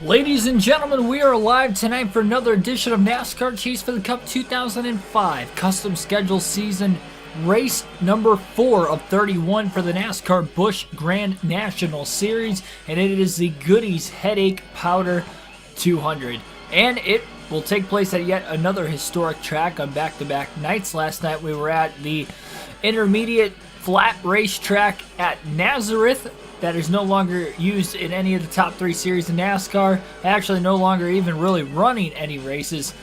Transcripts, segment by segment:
Ladies and gentlemen, we are live tonight for another edition of NASCAR Chase for the Cup 2005 Custom Schedule Season Race number 4 of 31 for the NASCAR Busch Grand National Series, and it is the Goodies Headache Powder 200. And it will take place at yet another historic track on back-to-back nights. Last night we were at the intermediate flat racetrack at Nazareth. That is no longer used in any of the top 3 series in NASCAR. Actually, no longer even really running any races.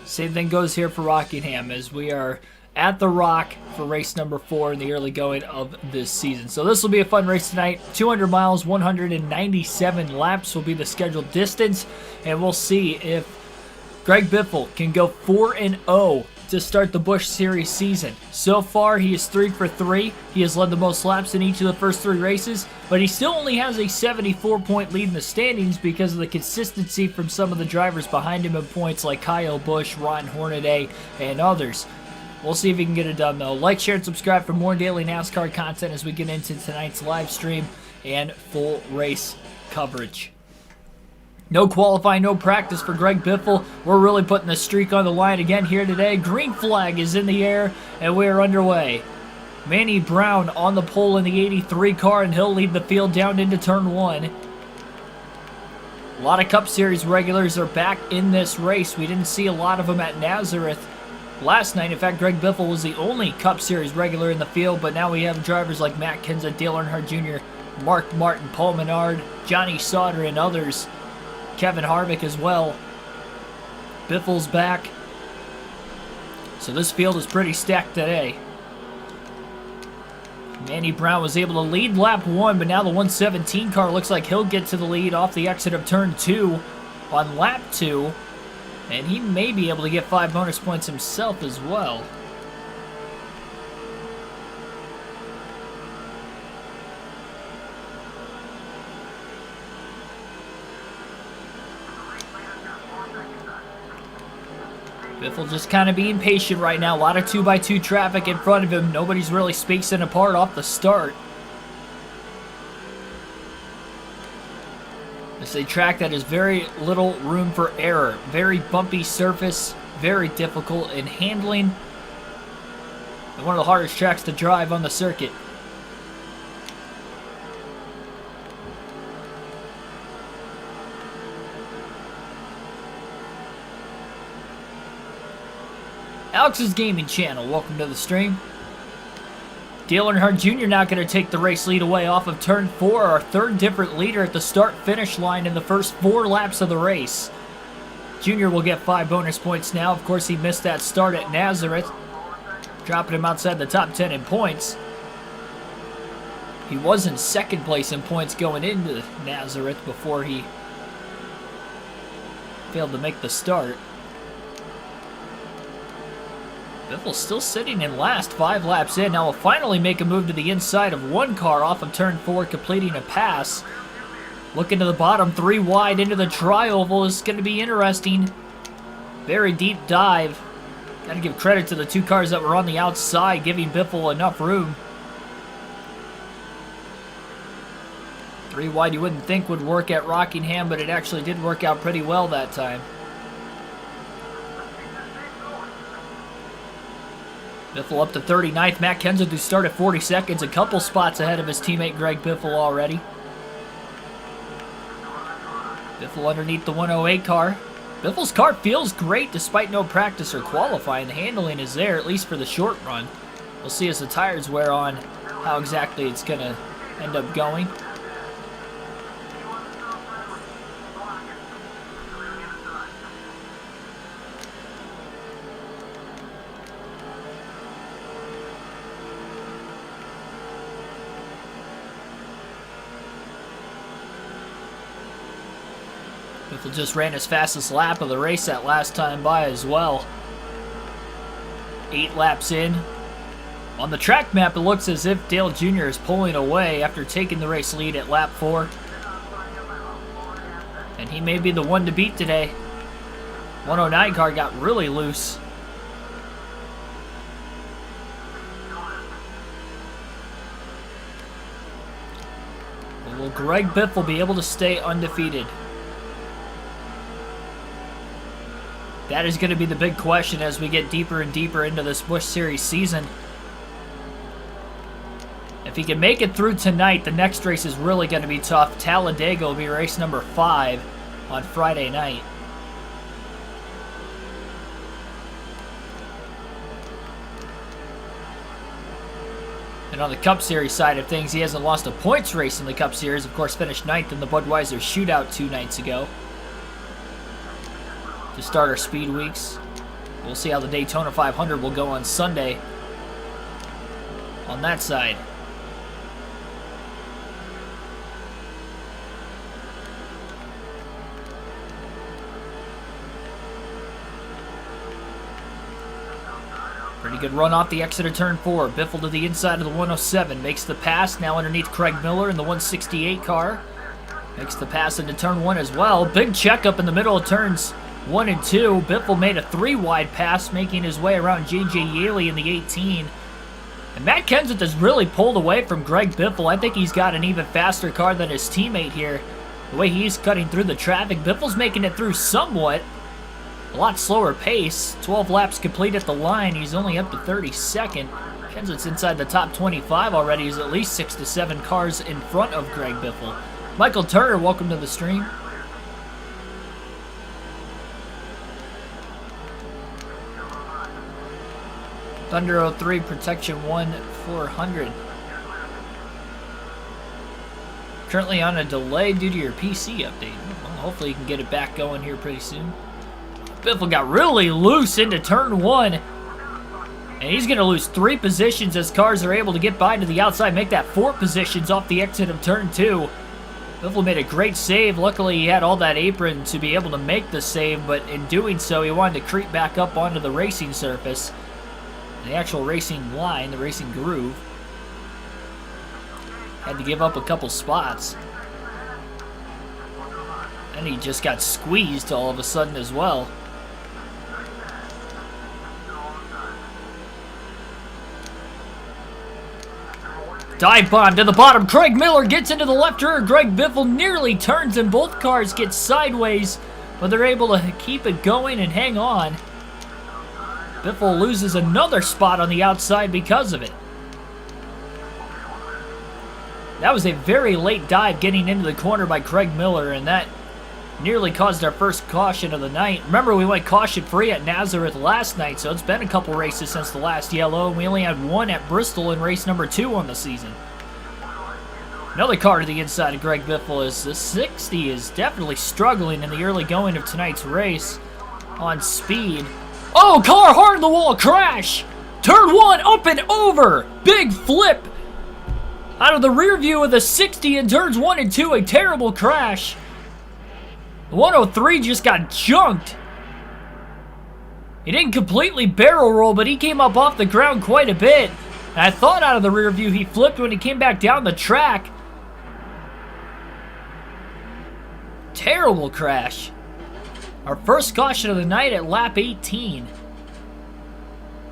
Same thing goes here for Rockingham, as we are at the Rock for race number 4 in the early going of this season. So this will be a fun race tonight. 200 miles, 197 laps will be the scheduled distance, and we'll see if Greg Biffle can go 4-0 to start the Busch Series season. So far, he is 3 for 3. He has led the most laps in each of the first 3 races, but he still only has a 74-point lead in the standings because of the consistency from some of the drivers behind him in points like Kyle Busch, Ron Hornaday, and others. We'll see if he can get it done, though. Like, share, and subscribe for more daily NASCAR content as we get into tonight's live stream and full race coverage. No qualifying, no practice for Greg Biffle. We're really putting the streak on the line again here today. Green flag is in the air, and we're underway. Manny Brown on the pole in the 83 car, and he'll lead the field down into turn 1. A lot of Cup Series regulars are back in this race. We didn't see a lot of them at Nazareth last night. In fact, Greg Biffle was the only Cup Series regular in the field, but now we have drivers like Matt Kenseth, Dale Earnhardt Jr., Mark Martin, Paul Menard, Johnny Sauter, and others. Kevin Harvick as well. Biffle's back. So this field is pretty stacked today. Manny Brown was able to lead lap 1, but now the 117 car looks like he'll get to the lead off the exit of turn 2 on lap 2. And he may be able to get 5 bonus points himself as well. Biffle just kind of being patient right now. A lot of 2x2 traffic in front of him. Nobody's really spacing apart off the start. It's a track that has very little room for error. Very bumpy surface. Very difficult in handling. And one of the hardest tracks to drive on the circuit. Alex's Gaming Channel, welcome to the stream. Dale Earnhardt Jr. now going to take the race lead away off of turn 4, our 3rd different leader at the start-finish line in the first 4 laps of the race. Jr. will get 5 bonus points now. Of course, he missed that start at Nazareth, dropping him outside the top 10 in points. He was in 2nd place in points going into Nazareth before he failed to make the start. Biffle still sitting in last, 5 laps in. Now will finally make a move to the inside of 1 car off of turn 4, completing a pass. Looking to the bottom, 3 wide into the tri-oval. This is going to be interesting. Very deep dive. Got to give credit to the 2 cars that were on the outside, giving Biffle enough room. 3 wide you wouldn't think would work at Rockingham, but it actually did work out pretty well that time. Biffle up to 39th. Matt Kenseth, who started 40 seconds, a couple spots ahead of his teammate Greg Biffle already. Biffle underneath the 108 car. Biffle's car feels great despite no practice or qualifying. The handling is there, at least for the short run. We'll see as the tires wear on how exactly it's going to end up going. Biffle just ran his fastest lap of the race that last time by as well. 8 laps in. On the track map, it looks as if Dale Jr. is pulling away after taking the race lead at lap 4. And he may be the one to beat today. 109 car got really loose. Will Greg Biffle be able to stay undefeated? That is going to be the big question as we get deeper and deeper into this Busch Series season. If he can make it through tonight, the next race is really going to be tough. Talladega will be race number 5 on Friday night. And on the Cup Series side of things, he hasn't lost a points race in the Cup Series. Of course, finished 9th in the Budweiser Shootout 2 nights ago. To start our speed weeks. We'll see how the Daytona 500 will go on Sunday on that side. Pretty good run off the exit of turn 4. Biffle to the inside of the 107. Makes the pass. Now underneath Craig Miller in the 168 car. Makes the pass into turn 1 as well. Big checkup in the middle of turns 1 and 2. Biffle made a 3-wide pass, making his way around J.J. Yaley in the 18. And Matt Kenseth has really pulled away from Greg Biffle. I think he's got an even faster car than his teammate here. The way he's cutting through the traffic, Biffle's making it through somewhat. A lot slower pace. 12 laps complete at the line. He's only up to 32nd. Kenseth's inside the top 25 already. He's at least 6 to 7 cars in front of Greg Biffle. Michael Turner, welcome to the stream. Thunder 03, Protection 1, 400. Currently on a delay due to your PC update. Well, hopefully you can get it back going here pretty soon. Biffle got really loose into turn 1. And he's going to lose 3 positions as cars are able to get by to the outside, make that 4 positions off the exit of turn 2. Biffle made a great save. Luckily, he had all that apron to be able to make the save, but in doing so, he wanted to creep back up onto the racing surface. The actual racing line, the racing groove. Had to give up a couple spots. And he just got squeezed all of a sudden as well. Dive bomb to the bottom. Craig Miller gets into the left rear. Greg Biffle nearly turns and both cars get sideways, but they're able to keep it going and hang on. Biffle loses another spot on the outside because of it. That was a very late dive getting into the corner by Craig Miller, and that nearly caused our first caution of the night. Remember, we went caution-free at Nazareth last night, so it's been a couple races since the last yellow, and we only had 1 at Bristol in race number 2 on the season. Another car to the inside of Greg Biffle is the 60 is definitely struggling in the early going of tonight's race on speed. Oh, car hard in the wall, crash! Turn 1, up and over! Big flip! Out of the rear view of the 60 in turns 1 and 2, a terrible crash. The 103 just got junked. He didn't completely barrel roll, but he came up off the ground quite a bit. And I thought out of the rear view he flipped when he came back down the track. Terrible crash. Our first caution of the night at lap 18.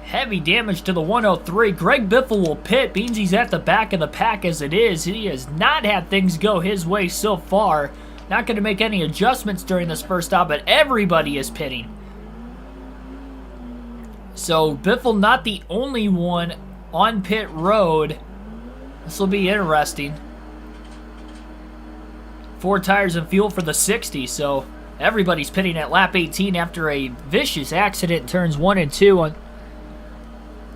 Heavy damage to the 103. Greg Biffle will pit. Means he's at the back of the pack as it is. He has not had things go his way so far. Not going to make any adjustments during this first stop, but everybody is pitting. So Biffle not the only one on pit road. This will be interesting. 4 tires and fuel for the 60, so everybody's pitting at lap 18 after a vicious accident in turns 1 and 2 on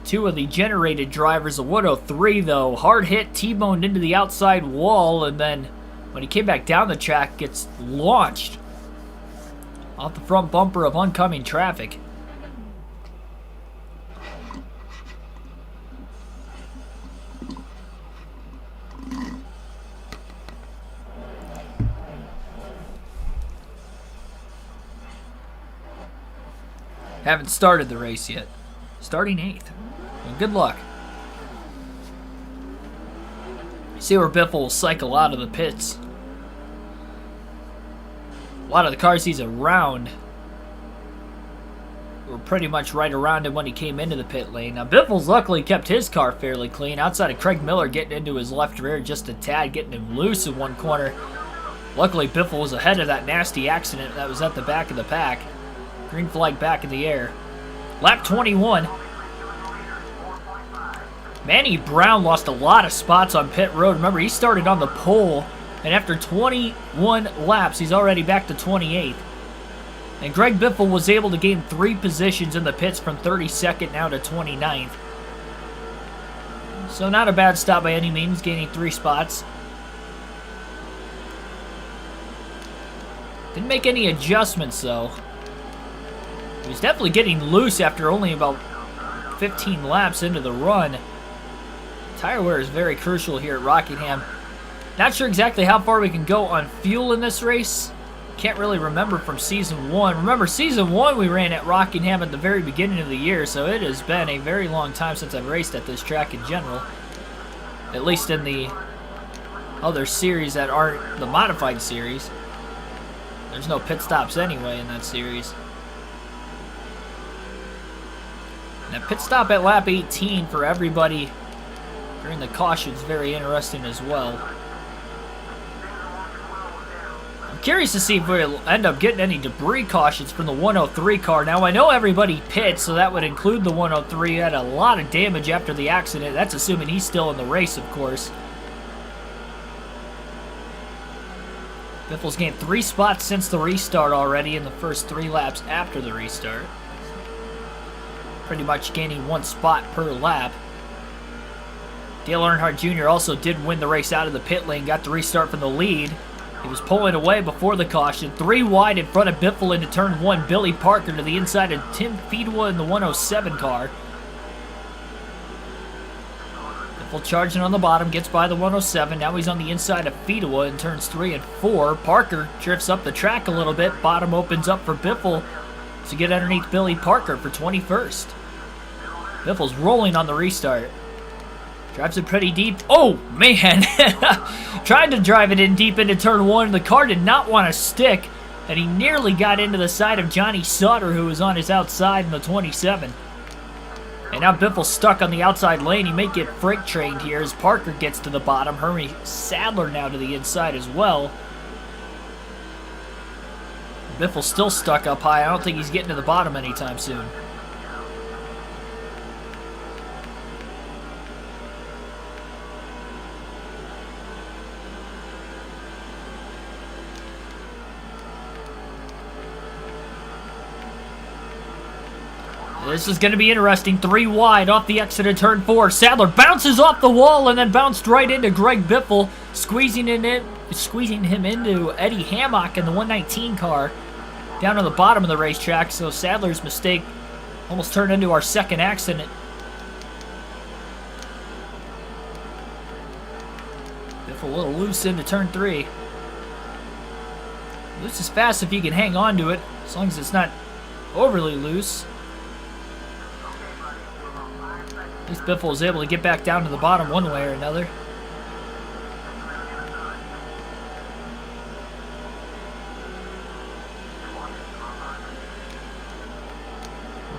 2 of the generated drivers. The 103, though, hard hit, T-boned into the outside wall, and then when he came back down the track, gets launched off the front bumper of oncoming traffic. Haven't started the race yet. Starting 8th. Well, good luck. See where Biffle will cycle out of the pits. A lot of the cars he's around were pretty much right around him when he came into the pit lane. Now, Biffle's luckily kept his car fairly clean. Outside of Craig Miller getting into his left rear just a tad, getting him loose in one corner. Luckily, Biffle was ahead of that nasty accident that was at the back of the pack. Green flag back in the air. Lap 21. Manny Brown lost a lot of spots on pit road. Remember, he started on the pole, and after 21 laps, he's already back to 28th. And Greg Biffle was able to gain 3 positions in the pits from 32nd now to 29th. So not a bad stop by any means, gaining 3 spots. Didn't make any adjustments, though. He was definitely getting loose after only about 15 laps into the run. Tire wear is very crucial here at Rockingham. Not sure exactly how far we can go on fuel in this race. Can't really remember from Season 1. Remember, Season 1 we ran at Rockingham at the very beginning of the year, so it has been a very long time since I've raced at this track in general. At least in the other series that aren't the modified series. There's no pit stops anyway in that series. And a pit stop at lap 18 for everybody during the caution is very interesting as well. I'm curious to see if we'll end up getting any debris cautions from the 103 car. Now, I know everybody pits, so that would include the 103. He had a lot of damage after the accident. That's assuming he's still in the race, of course. Biffle's gained 3 spots since the restart already in the first 3 laps after the restart. Pretty much gaining 1 spot per lap. Dale Earnhardt Jr. also did win the race out of the pit lane, got the restart from the lead. He was pulling away before the caution. 3 wide in front of Biffle into turn 1. Billy Parker to the inside of Tim Fedewa in the 107 car. Biffle charging on the bottom, gets by the 107. Now he's on the inside of Fedewa in turns 3 and 4. Parker drifts up the track a little bit. Bottom opens up for Biffle to get underneath Billy Parker for 21st. Biffle's rolling on the restart. Drives it pretty deep. Oh, man. Tried to drive it in deep into turn 1. The car did not want to stick, and he nearly got into the side of Johnny Sauter, who was on his outside in the 27. And now Biffle's stuck on the outside lane. He may get freight trained here as Parker gets to the bottom. Hermie Sadler now to the inside as well. Biffle's still stuck up high. I don't think he's getting to the bottom anytime soon. This is going to be interesting. 3 wide off the exit of turn 4. Sadler bounces off the wall and then bounced right into Greg Biffle, squeezing him into Eddie Hammock in the 119 car down on the bottom of the racetrack. So Sadler's mistake almost turned into our second accident. Biffle a little loose into turn 3. Loose is fast if you can hang on to it, as long as it's not overly loose. At least Biffle was able to get back down to the bottom one way or another.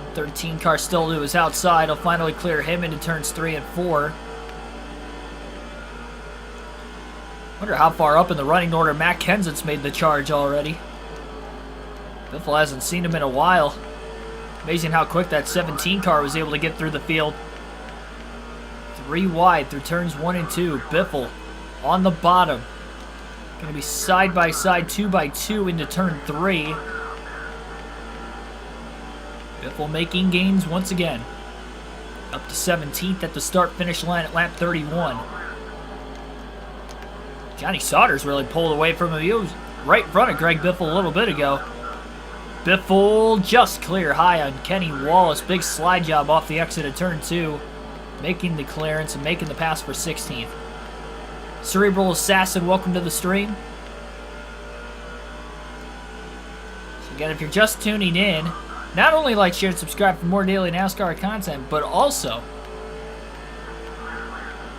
The 13 car still to his outside. He'll finally clear him into turns 3 and 4. Wonder how far up in the running order Matt Kenseth's made the charge already. Biffle hasn't seen him in a while. Amazing how quick that 17 car was able to get through the field. 3 wide through turns 1 and 2. Biffle on the bottom. Going to be side by side, 2 by 2 into turn 3. Biffle making gains once again. Up to 17th at the start-finish line at lap 31. Johnny Sauter's really pulled away from him. He was right in front of Greg Biffle a little bit ago. Biffle just clear high on Kenny Wallace. Big slide job off the exit of turn 2. Making the clearance and making the pass for 16th. Cerebral Assassin, welcome to the stream. So again, if you're just tuning in, not only like, share, and subscribe for more daily NASCAR content, but also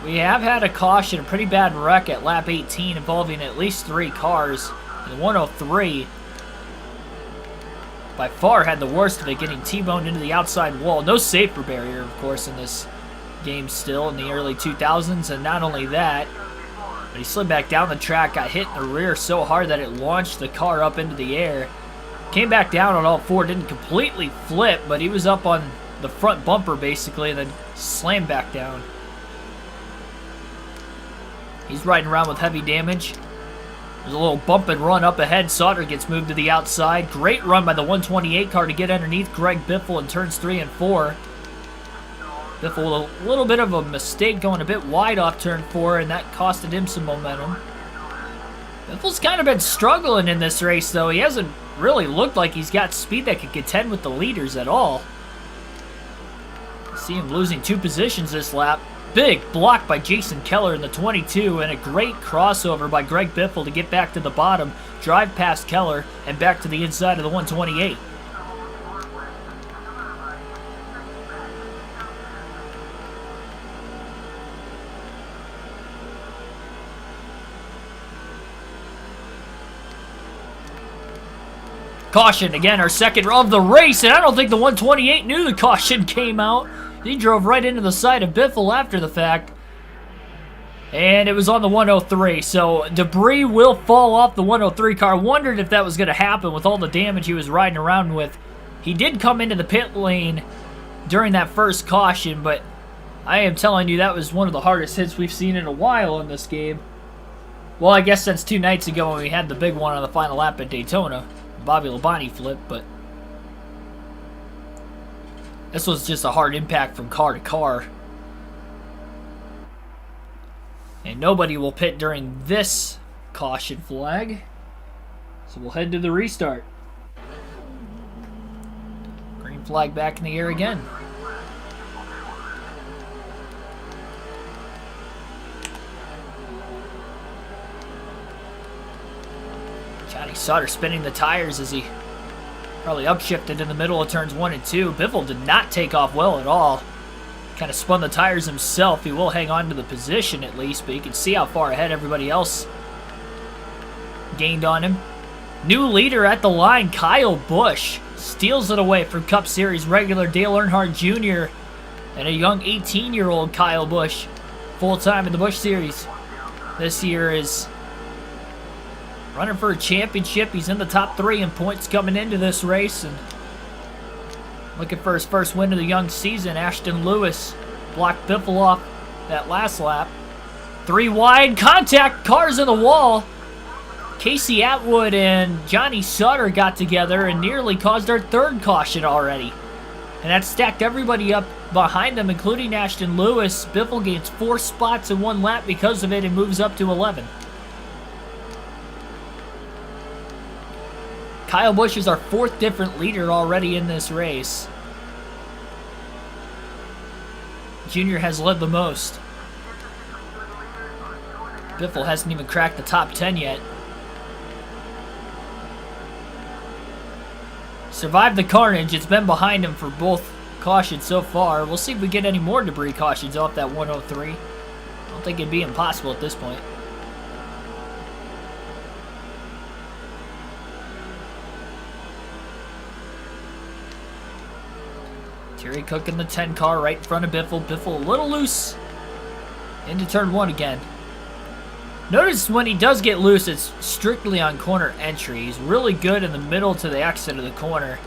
we have had a caution, a pretty bad wreck at lap 18 involving at least 3 cars. And the 103 by far had the worst of it, getting T-boned into the outside wall. No safer barrier, of course, in this game still in the early 2000s, and not only that, but he slid back down the track, got hit in the rear so hard that it launched the car up into the air. Came back down on all four. Didn't completely flip, but he was up on the front bumper basically and then slammed back down. He's riding around with heavy damage. There's a little bump and run up ahead. Sauter gets moved to the outside. Great run by the 128 car to get underneath Greg Biffle in turns 3 and 4. Biffle with a little bit of a mistake going a bit wide off turn 4, and that costed him some momentum. Biffle's kind of been struggling in this race, though. He hasn't really looked like he's got speed that could contend with the leaders at all. See him losing 2 positions this lap. Big block by Jason Keller in the 22, and a great crossover by Greg Biffle to get back to the bottom, drive past Keller, and back to the inside of the 128. Caution, again, our second of the race, and I don't think the 128 knew the caution came out. He drove right into the side of Biffle after the fact. And it was on the 103, so debris will fall off the 103 car. Wondered if that was going to happen with all the damage he was riding around with. He did come into the pit lane during that first caution, but I am telling you that was one of the hardest hits we've seen in a while in this game. Well, I guess since 2 nights ago when we had the big one on the final lap at Daytona. Bobby Labonte flip, but this was just a hard impact from car to car. And nobody will pit during this caution flag. So we'll head to the restart. Green flag back in the air again. Johnny Sauter spinning the tires as he probably upshifted in the middle of turns 1 and 2. Biffle did not take off well at all. Kind of spun the tires himself. He will hang on to the position at least, but you can see how far ahead everybody else gained on him. New leader at the line, Kyle Busch, steals it away from Cup Series regular Dale Earnhardt Jr. and a young 18-year-old Kyle Busch, full-time in the Busch Series. This year is running for a championship. He's in the top 3 in points coming into this race. And looking for his first win of the young season. Ashton Lewis blocked Biffle off that last lap. 3 wide, contact, cars in the wall. Casey Atwood and Johnny Sauter got together and nearly caused our 3rd caution already. And that stacked everybody up behind them, including Ashton Lewis. Biffle gains 4 spots in 1 lap because of it and moves up to 11. Kyle Busch is our 4th different leader already in this race. Junior has led the most. Biffle hasn't even cracked the top 10 yet. Survived the carnage. It's been behind him for both cautions so far. We'll see if we get any more debris cautions off that 103. I don't think it'd be impossible at this point. Terry Cook in the 10 car right in front of Biffle. Biffle a little loose into turn 1 again. Notice when he does get loose, it's strictly on corner entry. He's really good in the middle to the exit of the corner.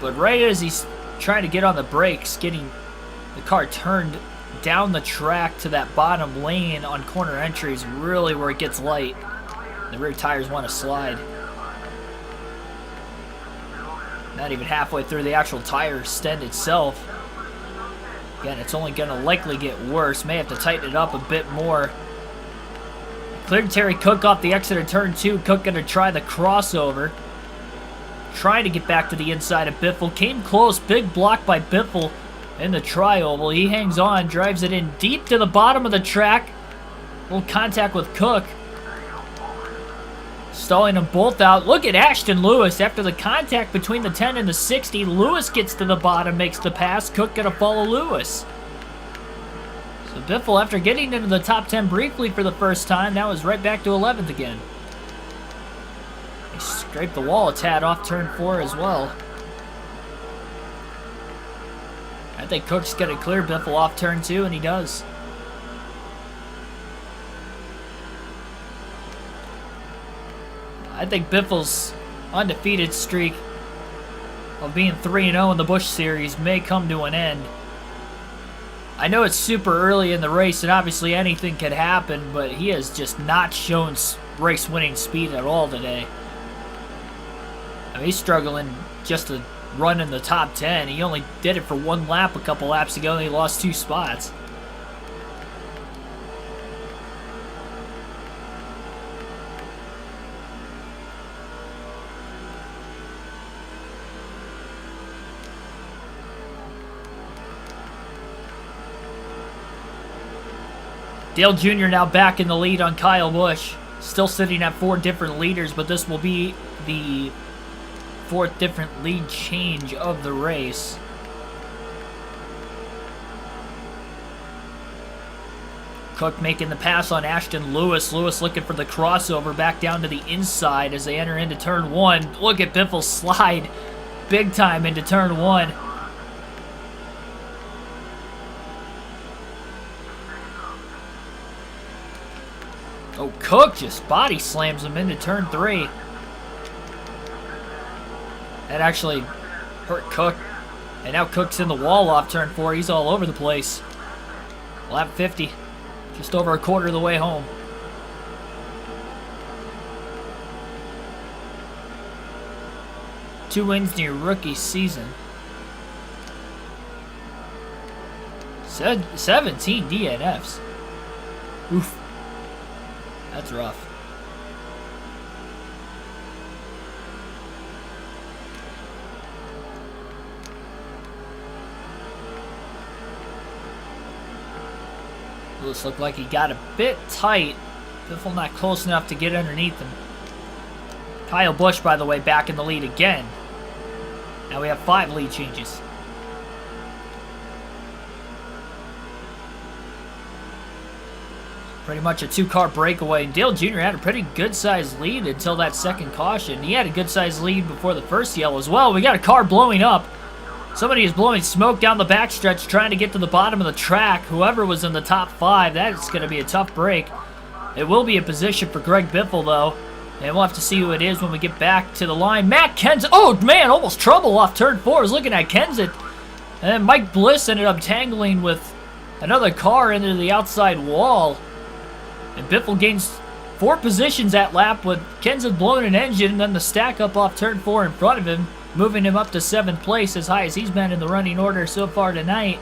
But right as he's trying to get on the brakes, getting the car turned down the track to that bottom lane on corner entry is really where it gets light. The rear tires want to slide. Not even halfway through the actual tire stent itself. Again, it's only going to likely get worse. May have to tighten it up a bit more. Cleared Terry Cook off the exit of turn 2. Cook going to try the crossover. Trying to get back to the inside of Biffle. Came close. Big block by Biffle in the tri-oval. He hangs on. Drives it in deep to the bottom of the track. Little contact with Cook. Stalling them both out. Look at Ashton Lewis. After the contact between the 10 and the 60, Lewis gets to the bottom, makes the pass. Cook going to follow Lewis. So Biffle, after getting into the top 10 briefly for the first time, now is right back to 11th again. He scraped the wall a tad off turn 4 as well. I think Cook's going to clear Biffle off turn 2, and he does. I think Biffle's undefeated streak of being 3-0 in the Busch Series may come to an end. I know it's super early in the race, and obviously anything could happen, but he has just not shown race-winning speed at all today. I mean, he's struggling just to run in the top 10. He only did it for one lap a couple laps ago, and he lost 2 spots. Dale Jr. now back in the lead on Kyle Busch. Still sitting at 4 different leaders, but this will be the 4th different lead change of the race. Cook making the pass on Ashton Lewis. Lewis looking for the crossover back down to the inside as they enter into turn 1. Look at Biffle slide big time into turn 1. Oh, Cook just body slams him into turn 3. That actually hurt Cook. And now Cook's in the wall off turn 4. He's all over the place. Lap 50. Just over a quarter of the way home. Two wins in your rookie season. 17 DNFs. Oof. That's rough. Lewis looked like he got a bit tight. Biffle not close enough to get underneath him. Kyle Busch, by the way, back in the lead again. Now we have 5 lead changes. Pretty much a 2-car breakaway. And Dale Jr. had a pretty good-sized lead until that second caution. He had a good-sized lead before the first yellow as well. We got a car blowing up. Somebody is blowing smoke down the backstretch trying to get to the bottom of the track. Whoever was in the top 5, that's going to be a tough break. It will be a position for Greg Biffle, though. And we'll have to see who it is when we get back to the line. Matt Kenseth. Oh, man, almost trouble off turn 4. I was looking at Kenseth. And then Mike Bliss ended up tangling with another car into the outside wall. And Biffle gains 4 positions that lap with Kenseth blowing an engine, and then the stack up off turn 4 in front of him, moving him up to 7th place, as high as he's been in the running order so far tonight.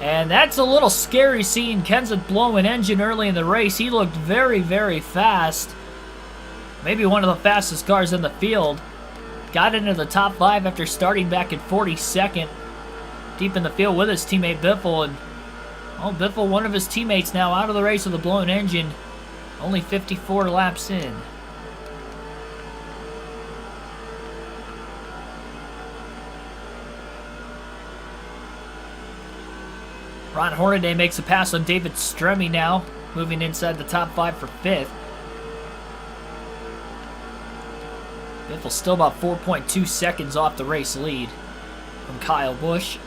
And that's a little scary seeing Kenseth blow an engine early in the race. He looked very, very fast. Maybe one of the fastest cars in the field. Got into the top 5 after starting back at 42nd. Deep in the field with his teammate Biffle, and oh, Biffle, one of his teammates now out of the race with a blown engine. Only 54 laps in. Ron Hornaday makes a pass on David Stremme now, moving inside the top 5 for 5th. Biffle still about 4.2 seconds off the race lead from Kyle Busch.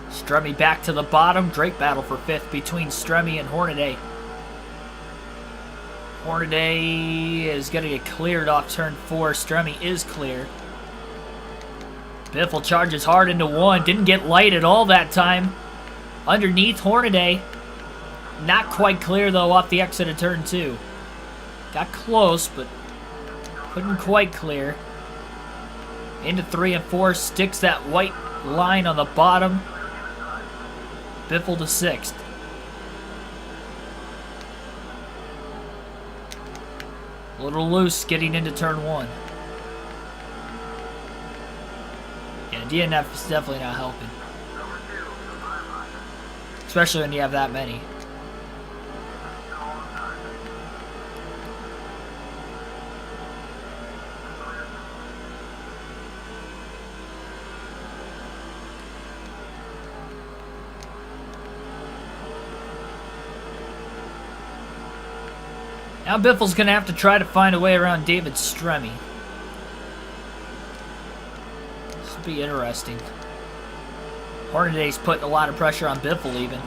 Stremme back to the bottom. Great battle for 5th between Stremme and Hornaday. Hornaday is going to get cleared off turn 4. Stremme is clear. Biffle charges hard into 1. Didn't get light at all that time. Underneath Hornaday. Not quite clear, though, off the exit of turn 2. Got close, but couldn't quite clear. Into 3 and 4. Sticks that white line on the bottom. Biffle to 6th. A little loose getting into turn 1. Yeah, DNF is definitely not helping. Especially when you have that many. Now Biffle's going to have to try to find a way around David Stremme. This will be interesting. Hornaday's putting a lot of pressure on Biffle even.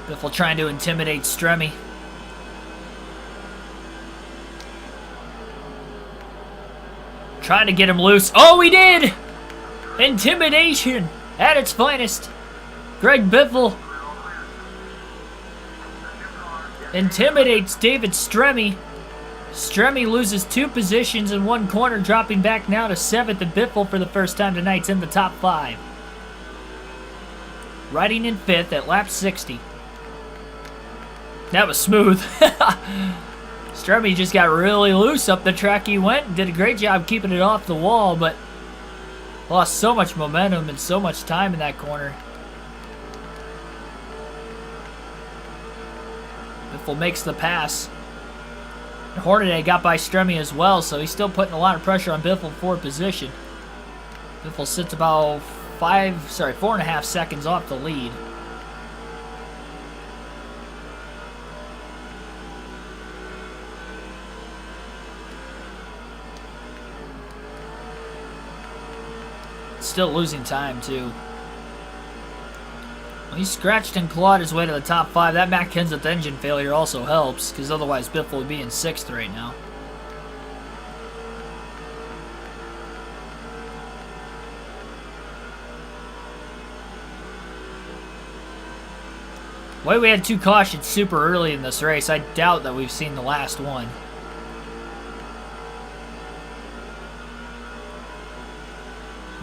Biffle trying to intimidate Stremme. Trying to get him loose. Oh, he did! Intimidation at its finest. Greg Biffle intimidates David Stremme. Stremme loses 2 positions in 1 corner, dropping back now to 7th, and Biffle for the first time tonight is in the top 5. Riding in 5th at lap 60. That was smooth. Stremme just got really loose up the track he went and did a great job keeping it off the wall, but lost so much momentum and so much time in that corner. Biffle makes the pass. And Hornaday got by Stremme as well, so he's still putting a lot of pressure on Biffle for position. Biffle sits about 4.5 seconds off the lead. Still losing time, too. Well, he scratched and clawed his way to the top 5. That Matt Kenseth engine failure also helps, because otherwise Biffle would be in 6th right now. Well, we had 2 cautions super early in this race. I doubt that we've seen the last one.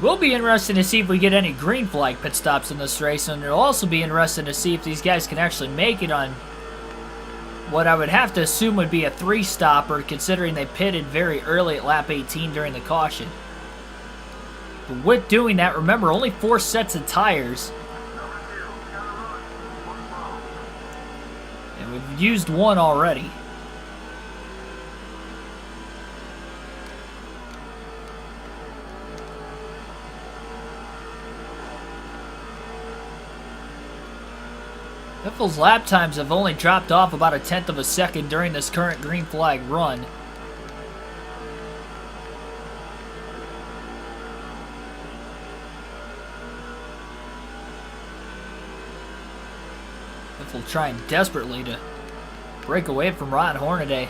We'll be interested to see if we get any green flag pit stops in this race, and it'll also be interesting to see if these guys can actually make it on what I would have to assume would be a 3-stopper, considering they pitted very early at lap 18 during the caution. But with doing that, remember, only 4 sets of tires. And we've used 1 already. Biffle's lap times have only dropped off about 1/10 of a second during this current green flag run. Biffle trying desperately to break away from Ron Hornaday.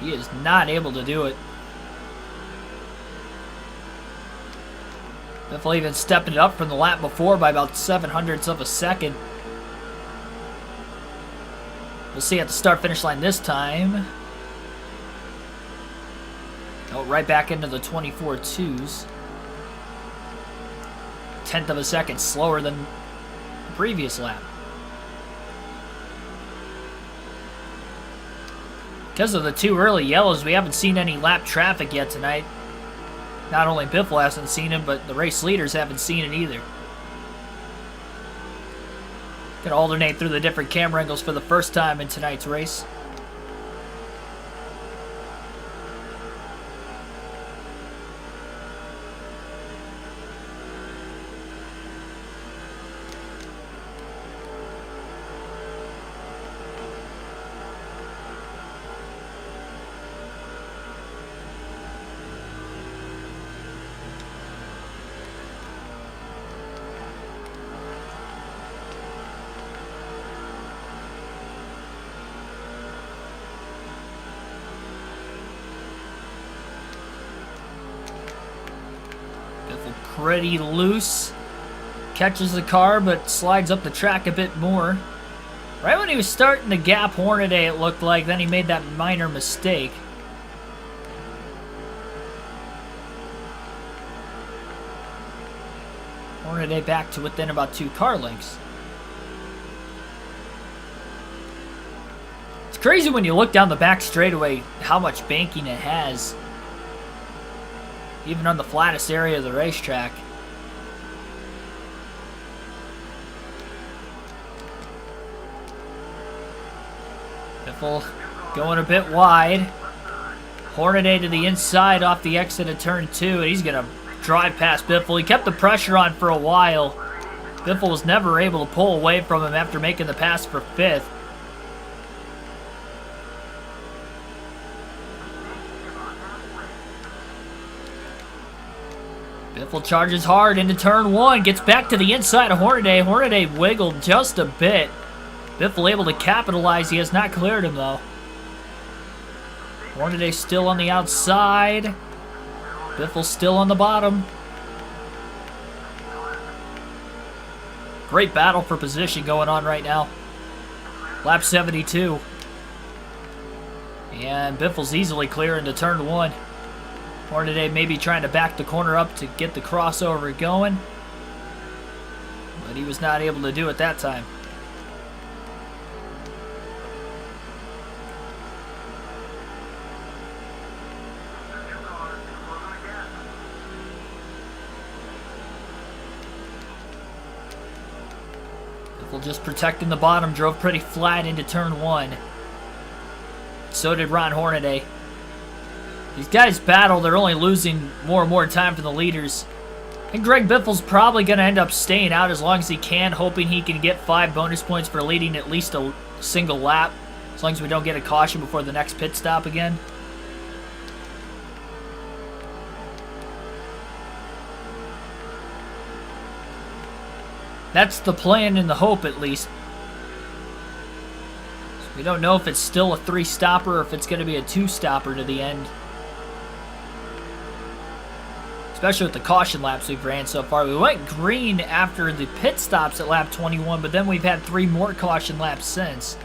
He is not able to do it. Biffle even stepping it up from the lap before by about 0.07 of a second. We'll see at the start-finish line this time. Oh, right back into the 24.2s. 1/10 of a second slower than the previous lap. Because of the 2 early yellows, we haven't seen any lap traffic yet tonight. Not only Biffle hasn't seen him, but the race leaders haven't seen it either. Gonna alternate through the different camera angles for the first time in tonight's race. Pretty loose. Catches the car, but slides up the track a bit more. Right when he was starting to gap Hornaday, it looked like, then he made that minor mistake. Hornaday back to within about 2 car lengths. It's crazy when you look down the back straightaway how much banking it has. Even on the flattest area of the racetrack. Biffle going a bit wide. Hornaday to the inside off the exit of turn 2, and he's going to drive past Biffle. He kept the pressure on for a while. Biffle was never able to pull away from him after making the pass for 5th. Biffle charges hard into turn 1, gets back to the inside of Hornaday. Hornaday wiggled just a bit. Biffle able to capitalize. He has not cleared him, though. Hornaday still on the outside. Biffle still on the bottom. Great battle for position going on right now. Lap 72. And Biffle's easily clear into turn 1. Hornaday maybe trying to back the corner up to get the crossover going. But he was not able to do it that time. Biffle just protecting the bottom, drove pretty flat into turn 1. So did Ron Hornaday. These guys battle, they're only losing more and more time to the leaders. And Greg Biffle's probably going to end up staying out as long as he can, hoping he can get 5 bonus points for leading at least a single lap, as long as we don't get a caution before the next pit stop again. That's the plan and the hope, at least. So we don't know if it's still a 3-stopper or if it's going to be a 2-stopper to the end. Especially with the caution laps we've ran so far. We went green after the pit stops at lap 21, but then we've had 3 more caution laps since.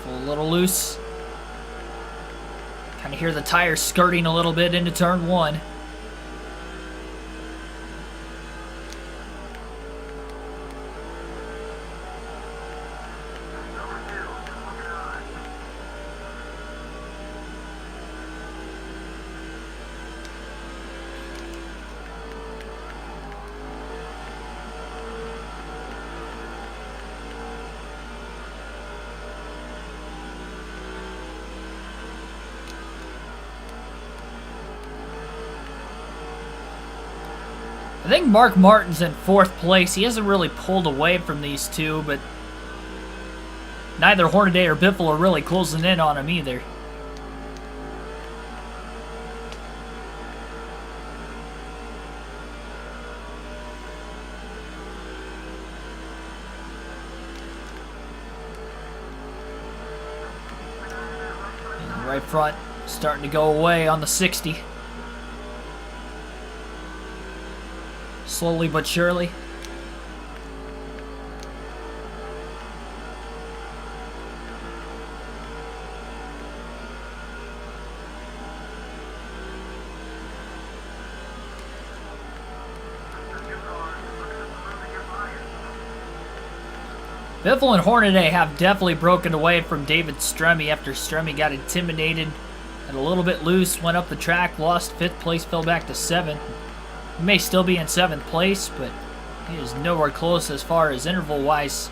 A little loose. Kind of hear the tires skirting a little bit into turn 1. I think Mark Martin's in 4th place. He hasn't really pulled away from these two, but neither Hornaday or Biffle are really closing in on him either. And the right front starting to go away on the 60. Slowly but surely. Biffle and Hornaday have definitely broken away from David Stremme after Stremme got intimidated and a little bit loose, went up the track, lost 5th place, fell back to 7th. He may still be in 7th place, but he is nowhere close as far as interval-wise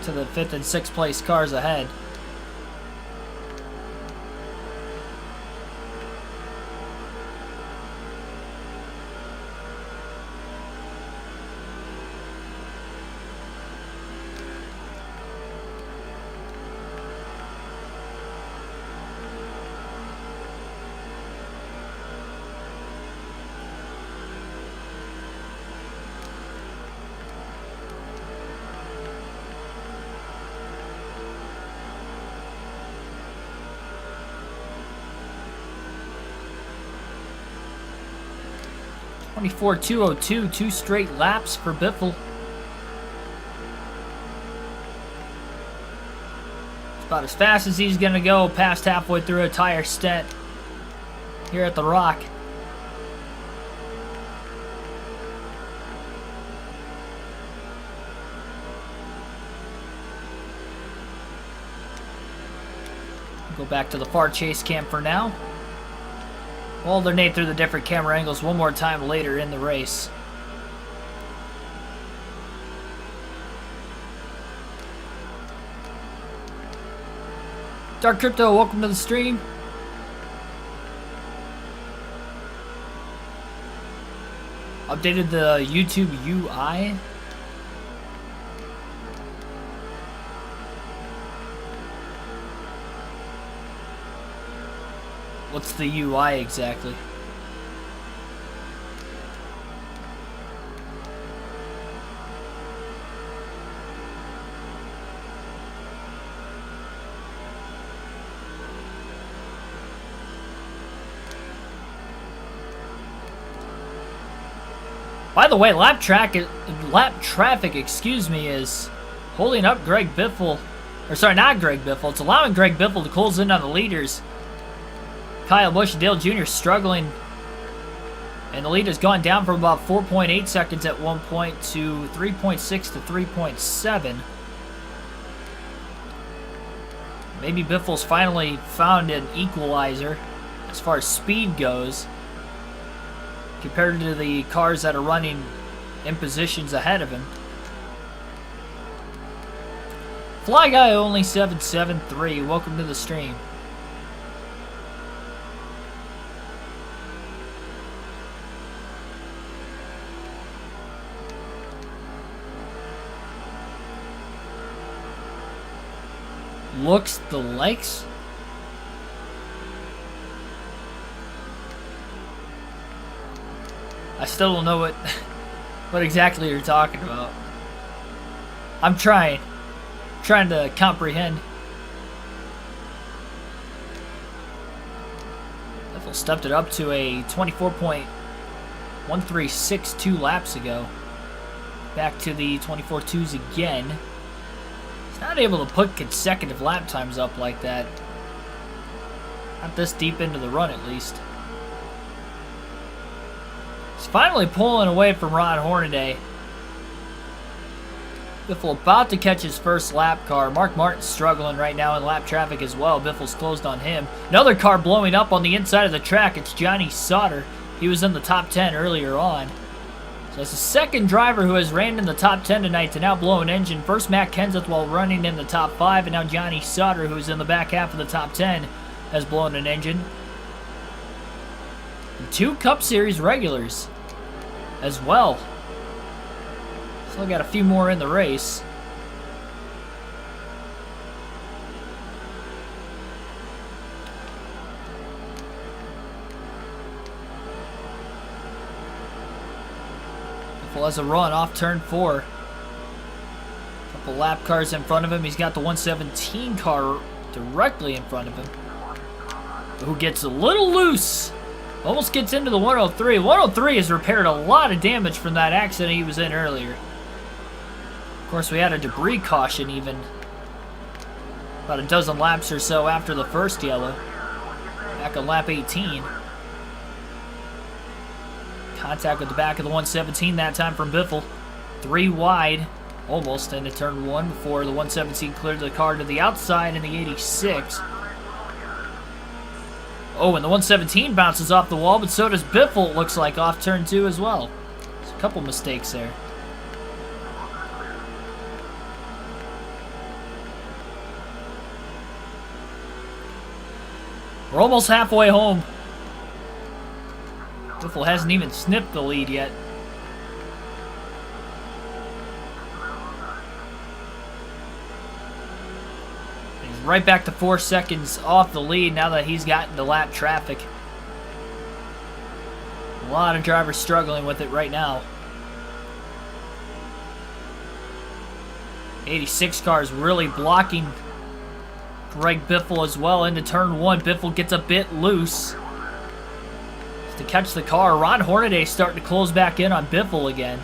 to the 5th and 6th place cars ahead. .24.202, 2 straight laps for Biffle. It's about as fast as he's going to go past halfway through a tire stint here at the Rock. Go back to the far chase cam for now. We'll alternate through the different camera angles one more time later in the race. Dark Crypto, welcome to the stream. Updated the YouTube UI. What's the UI exactly? By the way, lap traffic, excuse me, is holding up Greg Biffle, or sorry, not Greg Biffle. It's allowing Greg Biffle to close in on the leaders. Kyle Busch and Dale Jr. struggling, and the lead has gone down from about 4.8 seconds at one point to 3.6 to 3.7. Maybe Biffle's finally found an equalizer as far as speed goes, compared to the cars that are running in positions ahead of him. Fly Guy only 773, welcome to the stream. Looks the likes. I still don't know what exactly you're talking about. I'm trying to comprehend. Biffle stepped it up to a 24.1362 laps ago. Back to the 24.2s again. He's not able to put consecutive lap times up like that. Not this deep into the run, at least. He's finally pulling away from Ron Hornaday. Biffle about to catch his first lap car. Mark Martin's struggling right now in lap traffic as well. Biffle's closed on him. Another car blowing up on the inside of the track. It's Johnny Sauter. He was in the top 10 earlier on. So it's the second driver who has ran in the top 10 tonight to now blow an engine. First Matt Kenseth while running in the top 5, and now Johnny Sauter, who's in the back half of the top 10, has blown an engine. And 2 Cup Series regulars as well. Still got a few more in the race. Biffle has a run off turn 4. Couple lap cars in front of him. He's got the 117 car directly in front of him, who gets a little loose. Almost gets into the 103. 103 has repaired a lot of damage from that accident he was in earlier. Of course, we had a debris caution even about a dozen laps or so after the first yellow. Back on lap 18. Contact with the back of the 117 that time from Biffle. 3 wide, almost into turn 1 before the 117 cleared the car to the outside in the 86. Oh, and the 117 bounces off the wall, but so does Biffle, it looks like, off turn 2 as well. There's a couple mistakes there. We're almost halfway home. Biffle hasn't even snipped the lead yet. He's right back to 4 seconds off the lead now that he's gotten to lap traffic. A lot of drivers struggling with it right now. 86 cars really blocking Greg Biffle as well into turn 1. Biffle gets a bit loose to catch the car. Ron Hornaday starting to close back in on Biffle again.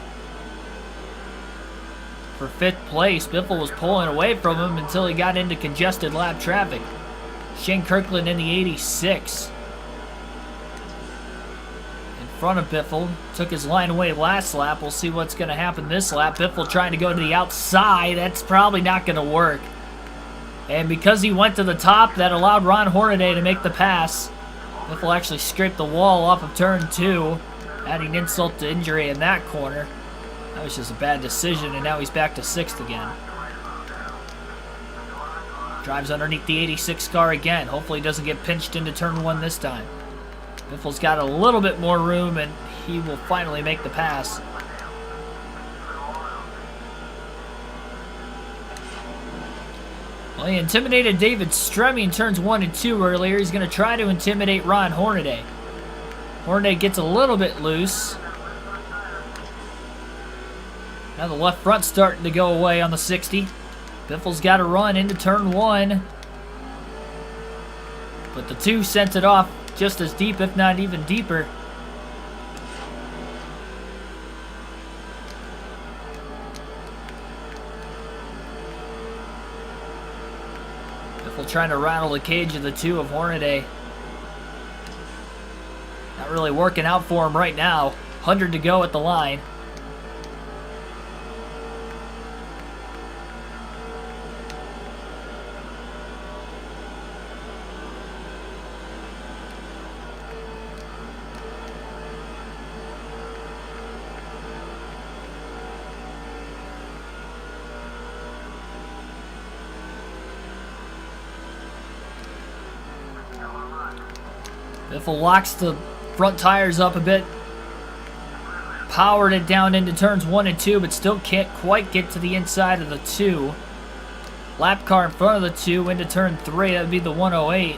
For 5th place, Biffle was pulling away from him until he got into congested lap traffic. Shane Kirkland in the 86. In front of Biffle. Took his line away last lap. We'll see what's going to happen this lap. Biffle trying to go to the outside. That's probably not going to work. And because he went to the top, that allowed Ron Hornaday to make the pass. Biffle actually scraped the wall off of turn 2, adding insult to injury in that corner. That was just a bad decision, and now he's back to 6th again. Drives underneath the 86 car again. Hopefully he doesn't get pinched into turn 1 this time. Biffle's got a little bit more room, and he will finally make the pass. Well, he intimidated David Stremme in turns 1 and 2 earlier. He's going to try to intimidate Ron Hornaday. Hornaday gets a little bit loose. Now the left front's starting to go away on the 60. Biffle's got to run into turn 1. But the 2 sent it off just as deep, if not even deeper. Biffle trying to rattle the cage of the 2 of Hornaday. Not really working out for him right now. 100 to go at the line. Biffle locks the front tires up a bit. Powered it down into turns 1 and 2, but still can't quite get to the inside of the 2. Lap car in front of the 2 into turn 3. That would be the 108.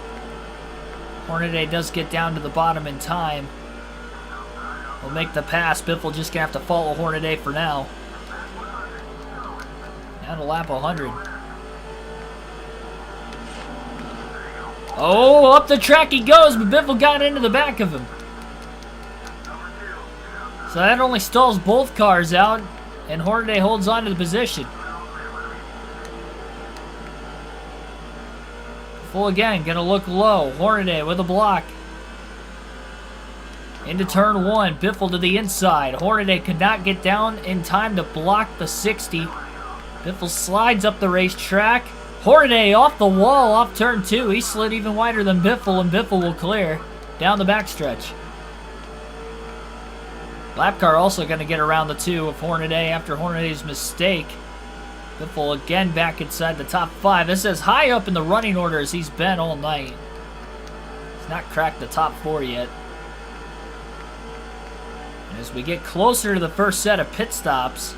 Hornaday does get down to the bottom in time. Will make the pass. Biffle just going to have to follow Hornaday for now. Down to lap 100. Oh, up the track he goes, but Biffle got into the back of him. So that only stalls both cars out, and Hornaday holds on to the position. Biffle again, gonna look low. Hornaday with a block. Into turn 1, Biffle to the inside. Hornaday could not get down in time to block the 60. Biffle slides up the racetrack. Hornaday off the wall, off turn 2. He slid even wider than Biffle, and Biffle will clear down the backstretch. Lap car also going to get around the 2 of Hornaday after Hornaday's mistake. Biffle again back inside the top 5. This is high up in the running order as he's been all night. He's not cracked the top 4 yet. And as we get closer to the first set of pit stops,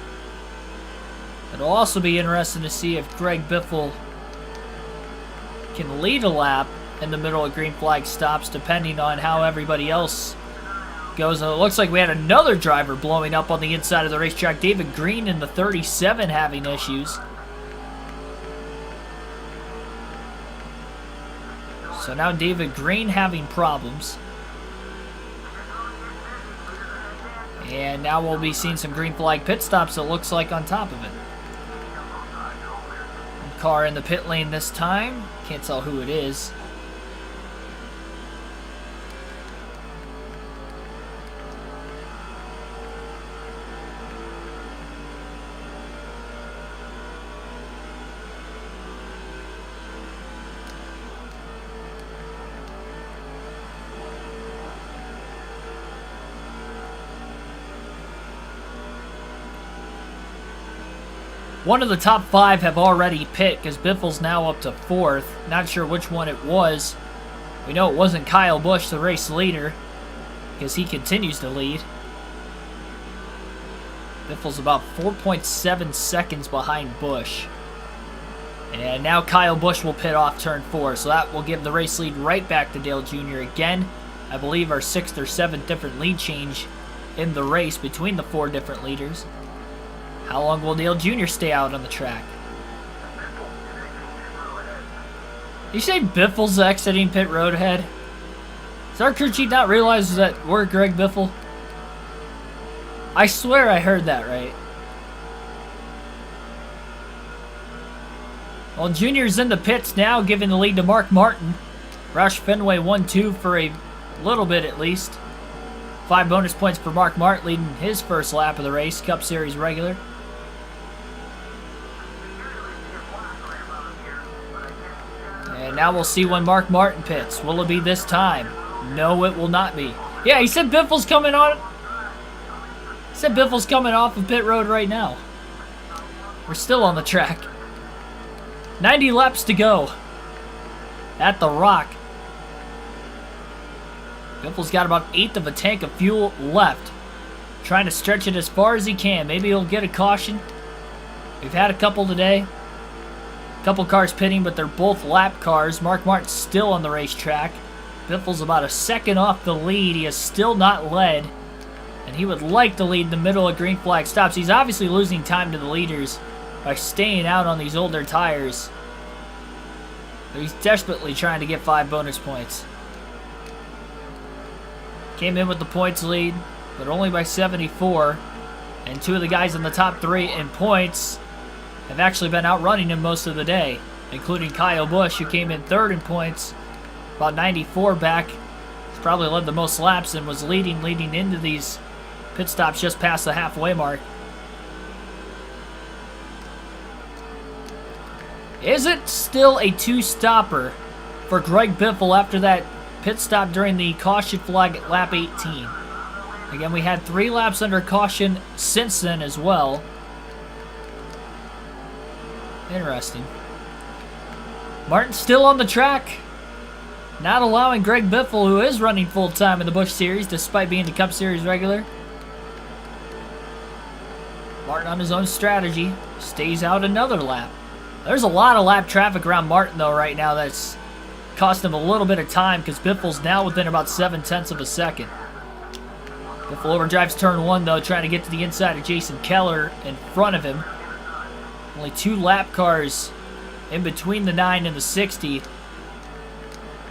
it'll also be interesting to see if Greg Biffle can lead a lap in the middle of green flag stops, depending on how everybody else goes. And it looks like we had another driver blowing up on the inside of the racetrack. David Green in the 37 having issues. So now David Green having problems. And now we'll be seeing some green flag pit stops, it looks like, on top of it. Car in the pit lane this time. Can't tell who it is. One of the top 5 have already pit because Biffle's now up to 4th. Not sure which one it was. We know it wasn't Kyle Busch, the race leader, because he continues to lead. Biffle's about 4.7 seconds behind Busch. And now Kyle Busch will pit off turn 4, so that will give the race lead right back to Dale Jr. again. I believe our 6th or 7th different lead change in the race between the 4 different leaders. How long will Dale Jr. stay out on the track? You say Biffle's exiting pit road ahead? Does our crew chief not realize that we're Greg Biffle? I swear I heard that right. Well, Junior's in the pits now, giving the lead to Mark Martin. Roush Fenway 1-2 for a little bit at least. 5 bonus points for Mark Martin leading his first lap of the race, Cup Series regular. And now we'll see when Mark Martin pits. Will it be this time? No, it will not be. Yeah, he said Biffle's coming on. He said Biffle's coming off of pit road right now. We're still on the track. 90 laps to go at the Rock. Biffle's got about 1/8 of a tank of fuel left. Trying to stretch it as far as he can. Maybe he'll get a caution. We've had a couple today. A couple cars pitting, but they're both lap cars. Mark Martin's still on the racetrack. Biffle's about a second off the lead. He has still not led. And he would like to lead the middle of green flag stops. He's obviously losing time to the leaders by staying out on these older tires. But he's desperately trying to get 5 bonus points. Came in with the points lead, but only by 74. And 2 of the guys in the top 3 in points have actually been outrunning him most of the day, including Kyle Busch, who came in 3rd in points, about 94 back. He's probably led the most laps and was leading into these pit stops just past the halfway mark. Is it still a 2-stopper for Greg Biffle after that pit stop during the caution flag at lap 18? Again, we had 3 laps under caution since then as well. Interesting. Martin still on the track. Not allowing Greg Biffle, who is running full-time in the Busch Series, despite being the Cup Series regular. Martin on his own strategy. Stays out another lap. There's a lot of lap traffic around Martin, though, right now that's cost him a little bit of time because Biffle's now within about 7/10 of a second. Biffle overdrives turn 1, though, trying to get to the inside of Jason Keller in front of him. Only 2 lap cars in between the 9 and the 60.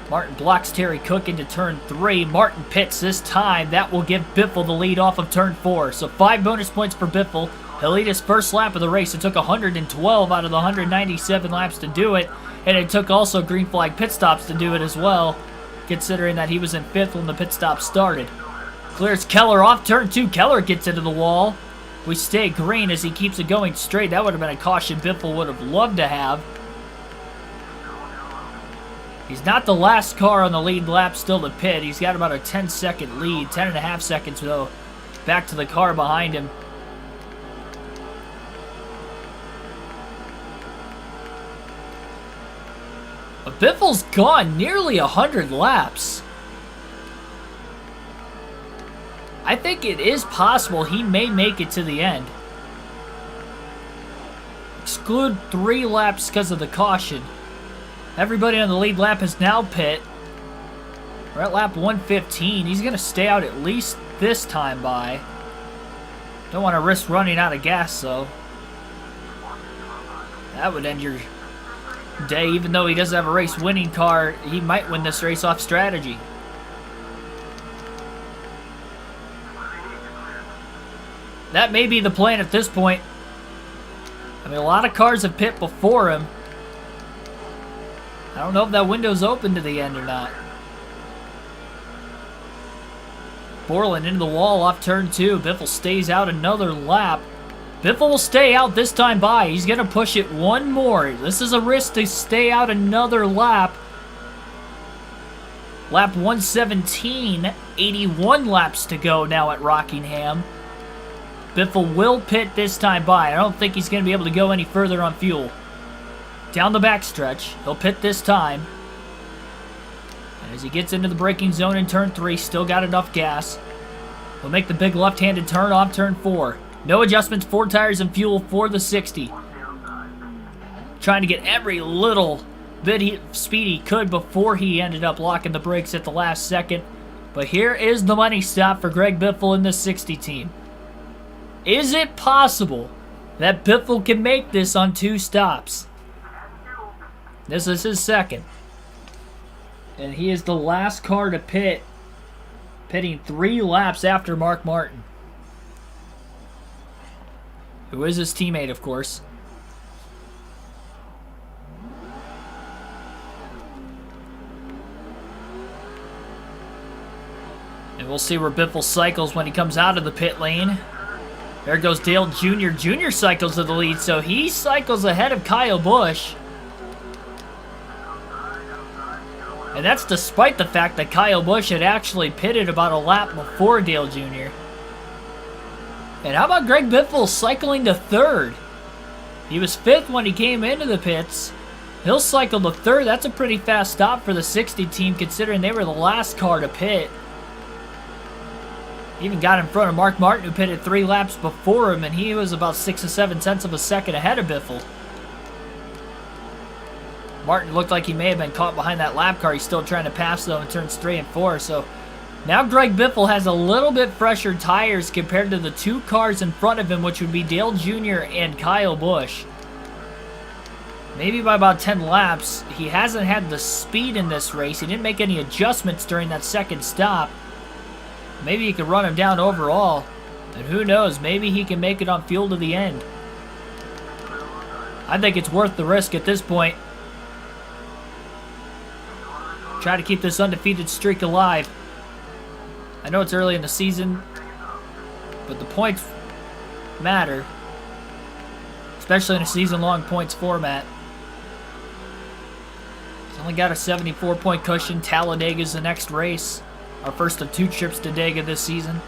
Martin blocks Terry Cook into turn 3. Martin pits this time. That will give Biffle the lead off of turn 4. So 5 bonus points for Biffle. He'll lead his first lap of the race. It took 112 out of the 197 laps to do it. And it took also green flag pit stops to do it as well, considering that he was in 5th when the pit stop started. Clears Keller off turn 2. Keller gets into the wall. We stay green as he keeps it going straight. That would have been a caution Biffle would have loved to have. He's not the last car on the lead lap still to pit. He's got about a 10-second lead. 10.5 seconds, though, back to the car behind him. But Biffle's gone nearly 100 laps. I think it is possible he may make it to the end. Exclude 3 laps because of the caution. Everybody on the lead lap has now pit. We're at lap 115. He's going to stay out at least this time by. Don't want to risk running out of gas, though. That would end your day. Even though he doesn't have a race-winning car, he might win this race off strategy. That may be the plan at this point. I mean, a lot of cars have pit before him. I don't know if that window's open to the end or not. Borland into the wall off turn 2. Biffle stays out another lap. Biffle will stay out this time by. He's going to push it 1 more. This is a risk to stay out another lap. Lap 117. 81 laps to go now at Rockingham. Biffle will pit this time by. I don't think he's going to be able to go any further on fuel. Down the backstretch. He'll pit this time. And as he gets into the braking zone in turn 3, still got enough gas. He'll make the big left-handed turn off turn 4. No adjustments, 4 tires and fuel for the 60. Trying to get every little bit of speed he could before he ended up locking the brakes at the last second. But here is the money stop for Greg Biffle in the 60 team. Is it possible that Biffle can make this on 2 stops? This is his second. And he is the last car to pit, pitting 3 laps after Mark Martin, who is his teammate, of course. And we'll see where Biffle cycles when he comes out of the pit lane. There goes Dale Jr. Jr. cycles to the lead, so he cycles ahead of Kyle Busch. And that's despite the fact that Kyle Busch had actually pitted about a lap before Dale Jr. And how about Greg Biffle cycling to 3rd? He was 5th when he came into the pits. He'll cycle to 3rd. That's a pretty fast stop for the 60 team, considering they were the last car to pit. Even got in front of Mark Martin, who pitted 3 laps before him, and he was about 6 or 7 tenths of a second ahead of Biffle. Martin looked like he may have been caught behind that lap car. He's still trying to pass, though, in turns 3 and 4. So now Greg Biffle has a little bit fresher tires compared to the 2 cars in front of him, which would be Dale Jr. and Kyle Busch. Maybe by about 10 laps. He hasn't had the speed in this race. He didn't make any adjustments during that second stop. Maybe he could run him down overall. And who knows, maybe he can make it on fuel to the end. I think it's worth the risk at this point. Try to keep this undefeated streak alive. I know it's early in the season, but the points matter. Especially in a season-long points format. He's only got a 74-point cushion. Talladega's the next race. Our first of 2 trips to Dega this season.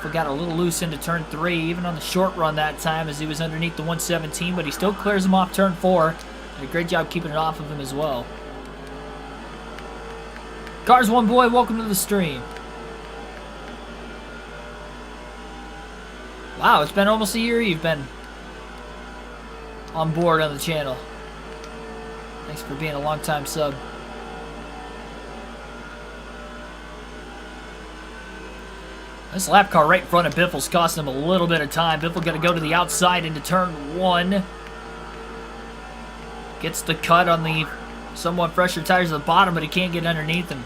We got a little loose into turn 3, even on the short run that time as he was underneath the 117, but he still clears him off turn 4. Did a great job keeping it off of him as well. Cars One Boy, welcome to the stream. Wow, it's been almost a year you've been on board on the channel. Thanks for being a long-time sub. This lap car right in front of Biffle's costing him a little bit of time. Biffle got to go to the outside into turn 1. Gets the cut on the somewhat fresher tires at the bottom, but he can't get underneath him.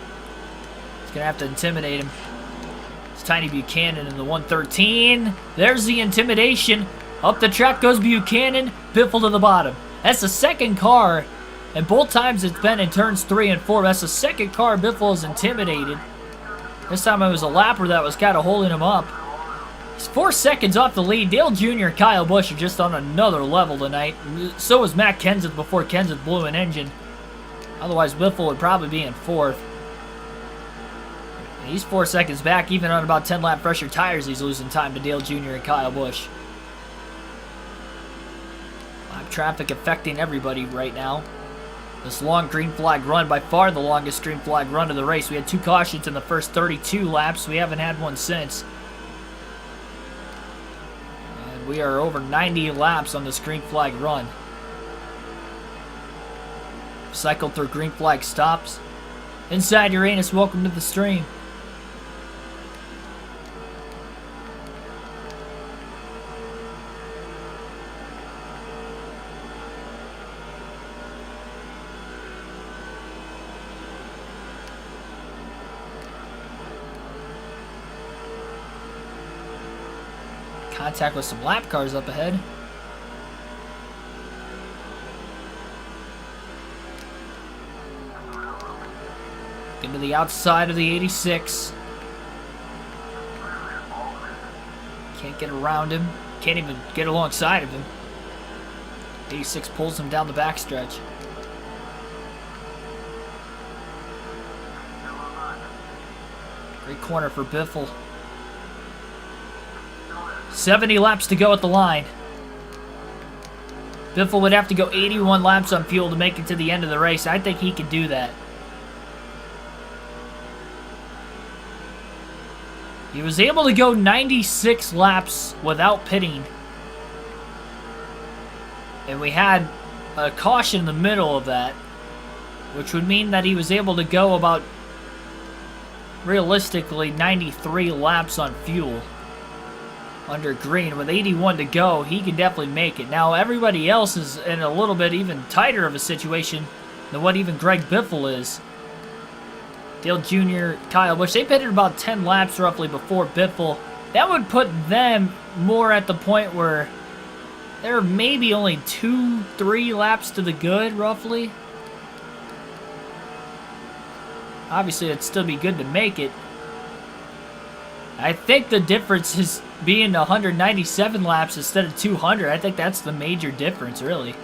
He's going to have to intimidate him. It's Tiny Buchanan in the 113. There's the intimidation. Up the track goes Buchanan. Biffle to the bottom. That's the second car, and both times it's been in turns 3 and 4. That's the second car Biffle is intimidated. This time it was a lapper that was kind of holding him up. He's 4 seconds off the lead. Dale Jr. and Kyle Busch are just on another level tonight. So was Matt Kenseth before Kenseth blew an engine. Otherwise, Biffle would probably be in 4th. He's 4 seconds back. Even on about 10 lap fresher tires, he's losing time to Dale Jr. and Kyle Busch. Lap traffic affecting everybody right now. This long green flag run, by far the longest green flag run of the race. We had 2 cautions in the first 32 laps. We haven't had one since. And we are over 90 laps on this green flag run. Cycled through green flag stops. Inside Uranus, welcome to the stream. Contact with some lap cars up ahead. Into the outside of the 86. Can't get around him. Can't even get alongside of him. 86 pulls him down the backstretch. Great corner for Biffle. 70 laps to go at the line. Biffle would have to go 81 laps on fuel to make it to the end of the race. I think he could do that. He was able to go 96 laps without pitting. And we had a caution in the middle of that, which would mean that he was able to go about, realistically, 93 laps on fuel. Under green. With 81 to go, he can definitely make it. Now, everybody else is in a little bit even tighter of a situation than what even Greg Biffle is. Dale Jr., Kyle Busch, they pitted about 10 laps roughly before Biffle. That would put them more at the point where they're maybe only 2-3 laps to the good, roughly. Obviously, it'd still be good to make it. I think the difference is being 197 laps instead of 200. I think that's the major difference, really.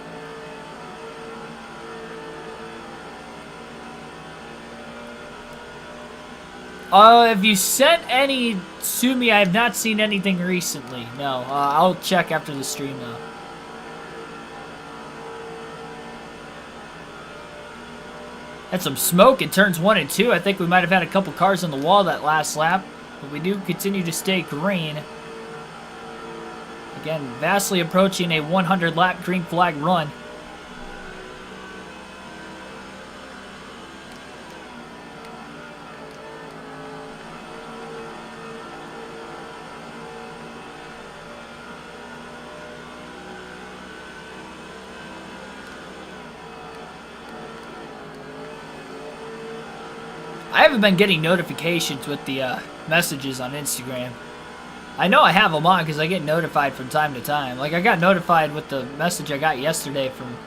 If you sent any to me, I have not seen anything recently. No, I'll check after the stream, though. Had some smoke in turns 1 and 2. I think we might have had a couple cars on the wall that last lap. But we do continue to stay green. Again, vastly approaching a 100-lap green flag run. I haven't been getting notifications with the messages on Instagram. I know I have them on because I get notified from time to time. Like, I got notified with the message I got yesterday from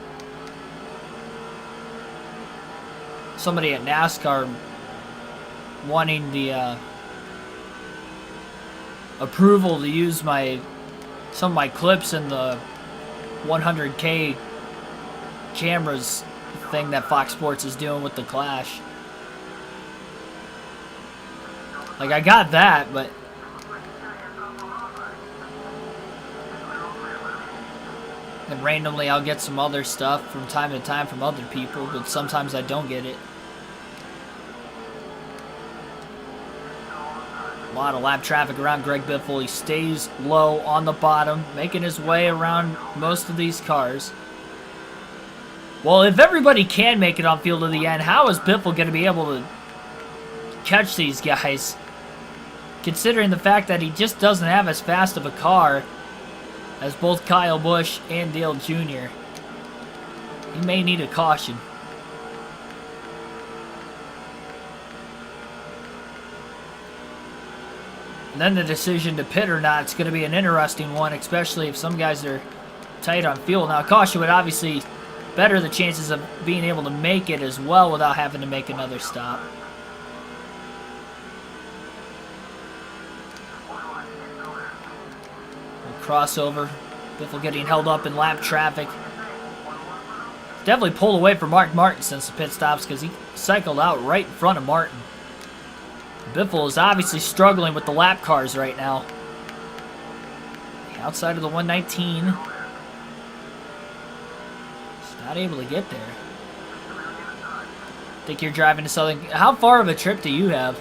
somebody at NASCAR wanting the approval to use some of my clips in the 100K cameras thing that Fox Sports is doing with the Clash. Like, I got that, but and randomly I'll get some other stuff from time to time from other people, but sometimes I don't get it. A lot of lap traffic around Greg Biffle. He stays low on the bottom, making his way around most of these cars. Well, if everybody can make it on field to the end, how is Biffle going to be able to catch these guys? Considering the fact that he just doesn't have as fast of a car as both Kyle Busch and Dale Jr. He may need a caution. And then the decision to pit or not, it's going to be an interesting one, especially if some guys are tight on fuel. Now, caution would obviously better the chances of being able to make it as well without having to make another stop. Crossover. Biffle getting held up in lap traffic. Definitely pulled away from Mark Martin since the pit stops because he cycled out right in front of Martin. Biffle is obviously struggling with the lap cars right now. Outside of the 119. He's not able to get there. Think you're driving to Southern... How far of a trip do you have?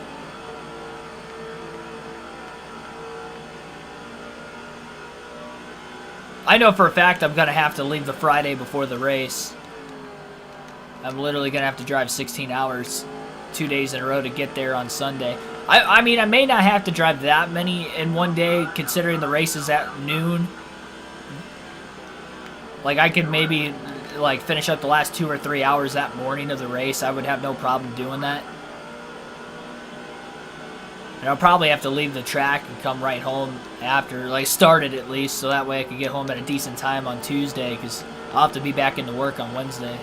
I know for a fact I'm going to have to leave the Friday before the race. I'm literally going to have to drive 16 hours 2 days in a row to get there on Sunday. I mean, I may not have to drive that many in one day considering the race is at noon. Like, I could maybe like finish up the last 2 or 3 hours that morning of the race. I would have no problem doing that. And I'll probably have to leave the track and come right home after, like start it at least, so that way I can get home at a decent time on Tuesday, because I'll have to be back into work on Wednesday.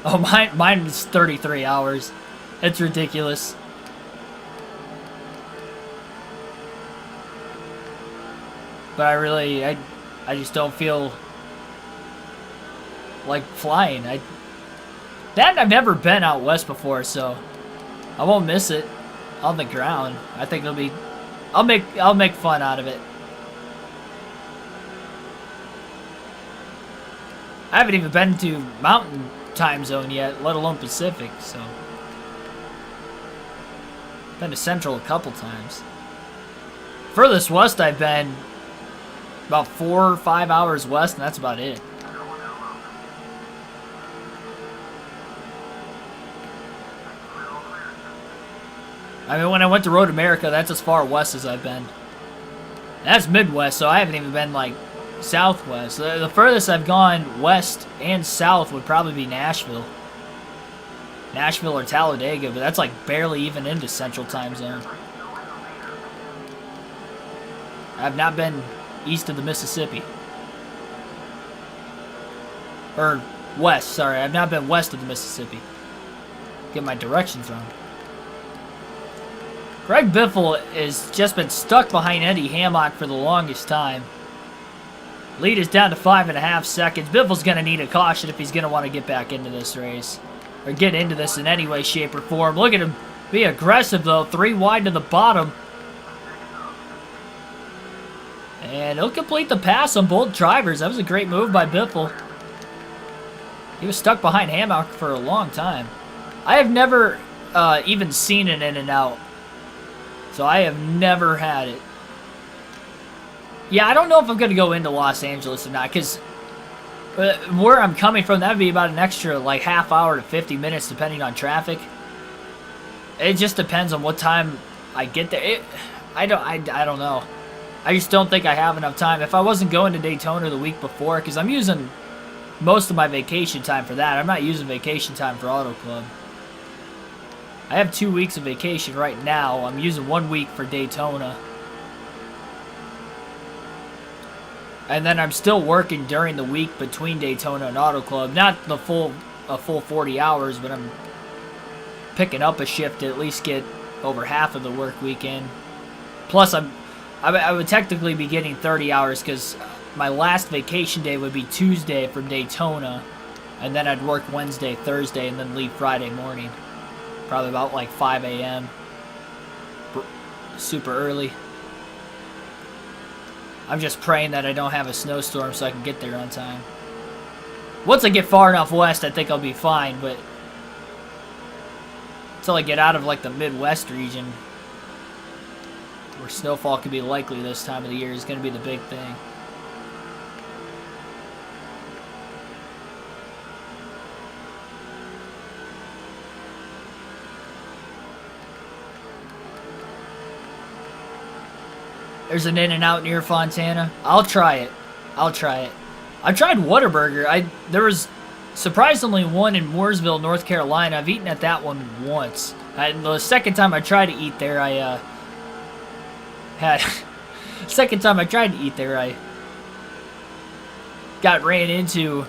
Oh, mine is 33 hours. It's ridiculous. But I just don't feel like flying. I've never been out west before, so I won't miss it on the ground. I think it'll be... I'll make fun out of it. I haven't even been to Mountain time zone yet, let alone Pacific, so... Been to Central a couple times. Furthest west I've been about 4 or 5 hours west, and that's about it. I mean, when I went to Road America, that's as far west as I've been. That's Midwest, so I haven't even been, like, Southwest. The furthest I've gone west and south would probably be Nashville. Nashville or Talladega, but that's, like, barely even into Central Time Zone. I've not been east of the Mississippi. Or west, sorry. I've not been west of the Mississippi. Get my directions wrong. Greg Biffle has just been stuck behind Eddie Hammock for the longest time. Lead is down to 5.5 seconds. Biffle's going to need a caution if he's going to want to get back into this race. Or get into this in any way, shape, or form. Look at him be aggressive, though. 3 wide to the bottom. And he'll complete the pass on both drivers. That was a great move by Biffle. He was stuck behind Hammock for a long time. I have never even seen an In-N-Out. So I have never had it. Yeah, I don't know if I'm going to go into Los Angeles or not, because where I'm coming from, that would be about an extra like half hour to 50 minutes depending on traffic. It just depends on what time I get there. I don't know. I just don't think I have enough time. If I wasn't going to Daytona the week before, because I'm using most of my vacation time for that. I'm not using vacation time for Auto Club. I have 2 weeks of vacation right now. I'm using 1 week for Daytona. And then I'm still working during the week between Daytona and Auto Club. Not a full 40 hours, but I'm picking up a shift to at least get over half of the work weekend. Plus, I would technically be getting 30 hours because my last vacation day would be Tuesday from Daytona. And then I'd work Wednesday, Thursday, and then leave Friday morning. Probably about like 5 a.m. Super early. I'm just praying that I don't have a snowstorm so I can get there on time. Once I get far enough west, I think I'll be fine, but until I get out of like the Midwest region, where snowfall could be likely this time of the year, is going to be the big thing. There's an In-N-Out near Fontana. I'll try it. I'll try it. I tried Whataburger. There was surprisingly one in Mooresville, North Carolina. I've eaten at that one once. The second time I tried to eat there, I got ran into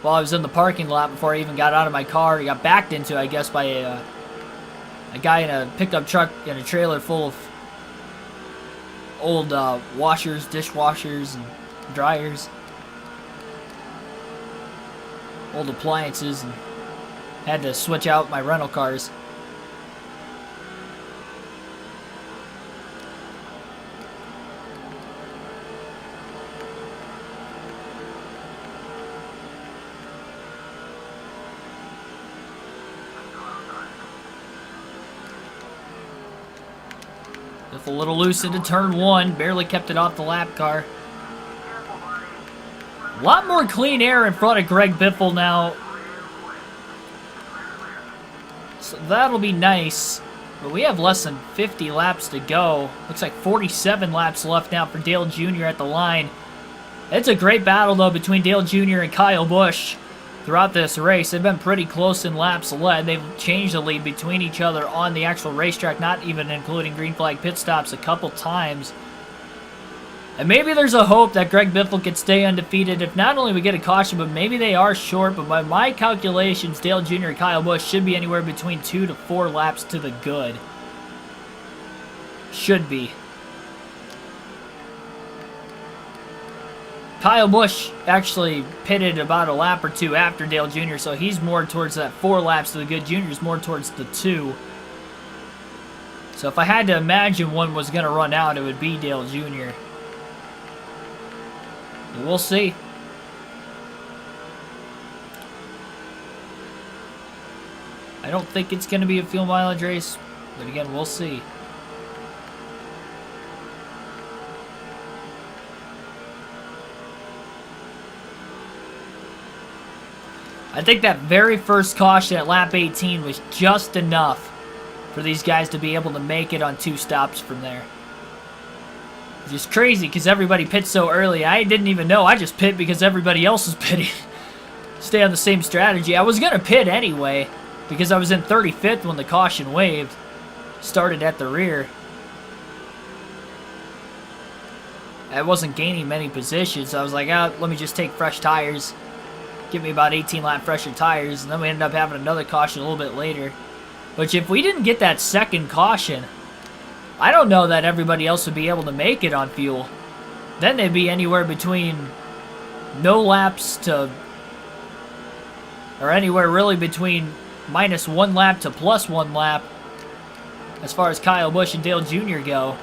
while I was in the parking lot before I even got out of my car. I got backed into, I guess, by a guy in a pickup truck in a trailer full of old washers, dishwashers, and dryers. Old appliances, and had to switch out my rental cars. Just a little loose into turn one, barely kept it off the lap car. A lot more clean air in front of Greg Biffle now. So that'll be nice. But we have less than 50 laps to go. Looks like 47 laps left now for Dale Jr. at the line. It's a great battle, though, between Dale Jr. and Kyle Busch throughout this race. They've been pretty close in laps led. They've changed the lead between each other on the actual racetrack, not even including green flag pit stops, a couple times. And maybe there's a hope that Greg Biffle could stay undefeated if not only we get a caution, but maybe they are short. But by my calculations, Dale Jr. and Kyle Busch should be anywhere between 2 to 4 laps to the good. Should be. Kyle Busch actually pitted about a lap or two after Dale Jr., so he's more towards that 4 laps to the good. Jr.'s more towards the 2. So if I had to imagine one was going to run out, it would be Dale Jr. We'll see. I don't think it's going to be a fuel mileage race, but again, we'll see. I think that very first caution at lap 18 was just enough for these guys to be able to make it on 2 stops from there. Just crazy because everybody pits so early. I didn't even know. I just pit because everybody else was pitting. Stay on the same strategy. I was going to pit anyway because I was in 35th when the caution waved. Started at the rear. I wasn't gaining many positions. So I was like, let me just take fresh tires. Give me about 18 lap fresher tires. And then we ended up having another caution a little bit later. Which if we didn't get that second caution, I don't know that everybody else would be able to make it on fuel. Then they'd be anywhere between no laps to, or anywhere really between -1 lap to +1 lap as far as Kyle Busch and Dale Jr. go.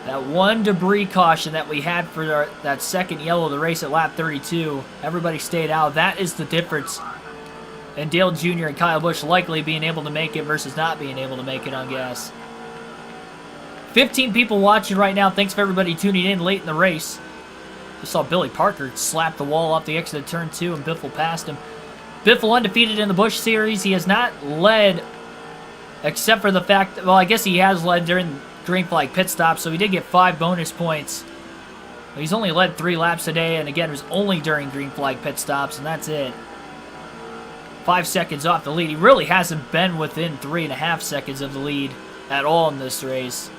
That one debris caution that we had for that second yellow of the race at lap 32, everybody stayed out. That is the difference And Dale Jr. and Kyle Busch likely being able to make it versus not being able to make it on gas. 15 people watching right now. Thanks for everybody tuning in late in the race. Just saw Billy Parker slap the wall off the exit of turn 2 and Biffle passed him. Biffle undefeated in the Busch Series. He has not led, except for the fact, well, I guess he has led during green flag pit stop, so he did get 5 bonus points. But he's only led 3 laps today, and again, it was only during green flag pit stops, and that's it. 5 seconds off the lead. He really hasn't been within 3.5 seconds of the lead at all in this race.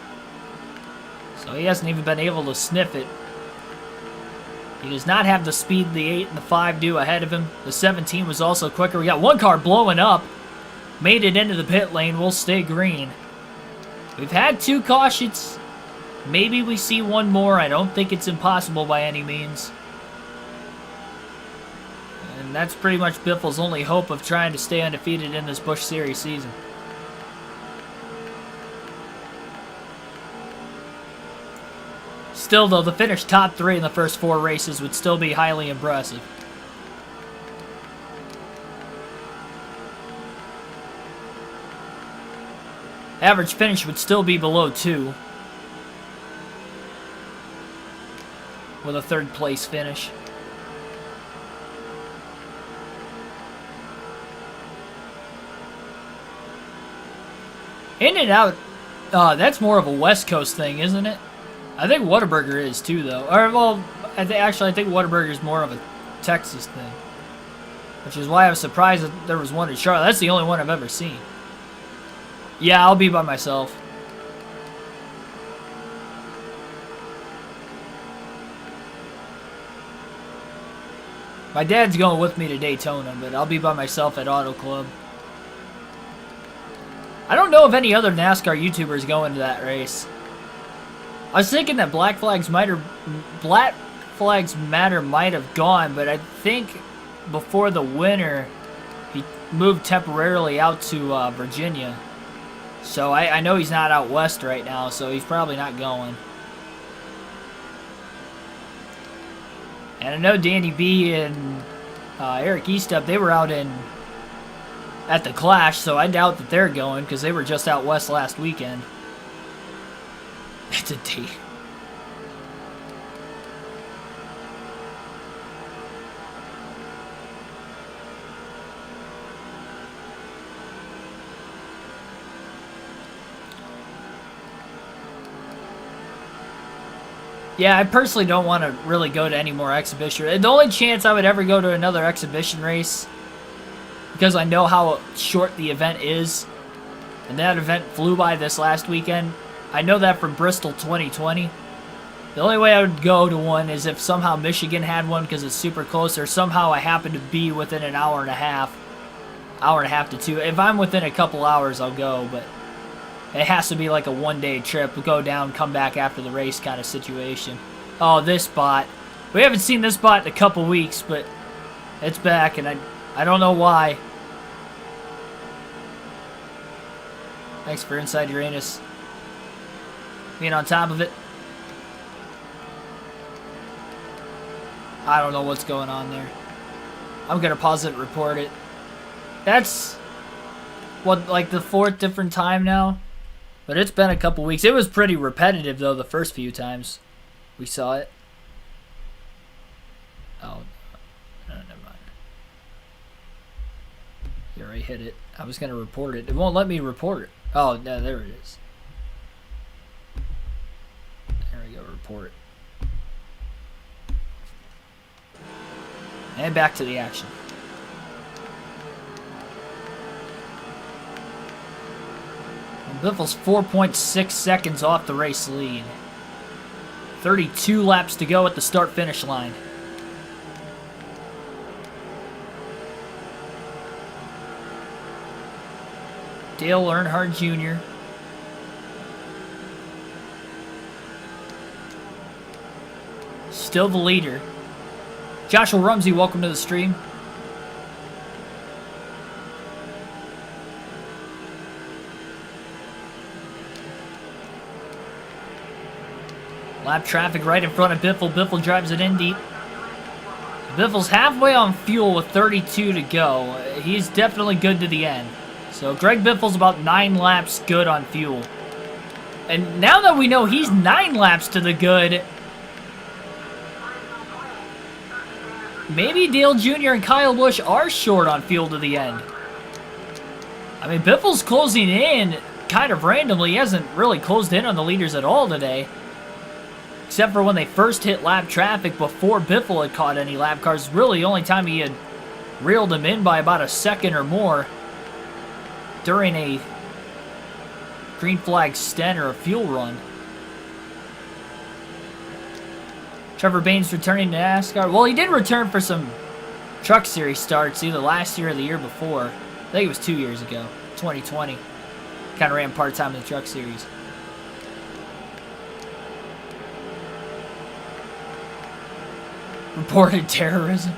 So he hasn't even been able to sniff it. He does not have the speed the 8 and the 5 do ahead of him. The 17 was also quicker. We got one car blowing up. Made it into the pit lane. We'll stay green. We've had 2 cautions. Maybe we see one more. I don't think it's impossible by any means. And that's pretty much Biffle's only hope of trying to stay undefeated in this Busch Series season. Still, though, to finish top 3 in the first 4 races would still be highly impressive. Average finish would still be below 2. With a 3rd place finish. In and out, that's more of a West Coast thing, isn't it? I think Whataburger is too, though. Or, well, I think Whataburger is more of a Texas thing. Which is why I was surprised that there was one in Charlotte. That's the only one I've ever seen. Yeah, I'll be by myself. My dad's going with me to Daytona, but I'll be by myself at Auto Club. I don't know if any other NASCAR YouTubers go into that race. I was thinking that Black Flags Matter might have gone, but I think before the winter, he moved temporarily out to Virginia. So I know he's not out west right now, so he's probably not going. And I know Danny B and Eric Eastup, they were out at the Clash, so I doubt that they're going because they were just out west last weekend. It's a D. Yeah, I personally don't want to really go to any more exhibition. The only chance I would ever go to another exhibition race, because I know how short the event is, and that event flew by this last weekend. I know that from Bristol 2020. The only way I would go to one is if somehow Michigan had one because it's super close, or somehow I happen to be within an hour and a half to 2. If I'm within a couple hours, I'll go, but it has to be like a one-day trip. Go down, come back after the race kind of situation. Oh, this bot. We haven't seen this bot in a couple weeks, but it's back, and I don't know why. Thanks for Inside Uranus being on top of it. I don't know what's going on there. I'm going to pause it and report it. That's, what, like the 4th different time now? But it's been a couple weeks. It was pretty repetitive, though, the first few times we saw it. Oh, no, never mind. You already hit it. I was going to report it. It won't let me report it. Oh, no, there it is. There we go, report. And back to the action. Biffle's 4.6 seconds off the race lead. 32 laps to go at the start-finish line. Dale Earnhardt Jr. Still the leader. Joshua Rumsey, welcome to the stream. Lap traffic right in front of Biffle. Biffle drives it in deep. Biffle's halfway on fuel with 32 to go. He's definitely good to the end. So Greg Biffle's about 9 laps good on fuel. And now that we know he's 9 laps to the good, maybe Dale Jr. and Kyle Busch are short on fuel to the end. I mean, Biffle's closing in kind of randomly. He hasn't really closed in on the leaders at all today. Except for when they first hit lap traffic before Biffle had caught any lap cars. Really, the only time he had reeled them in by about a second or more during a green flag stint or a fuel run. Trevor Baynes returning to NASCAR. Well, he did return for some Truck Series starts either last year or the year before. I think it was 2 years ago, 2020. Kind of ran part-time in the Truck Series. Reported terrorism.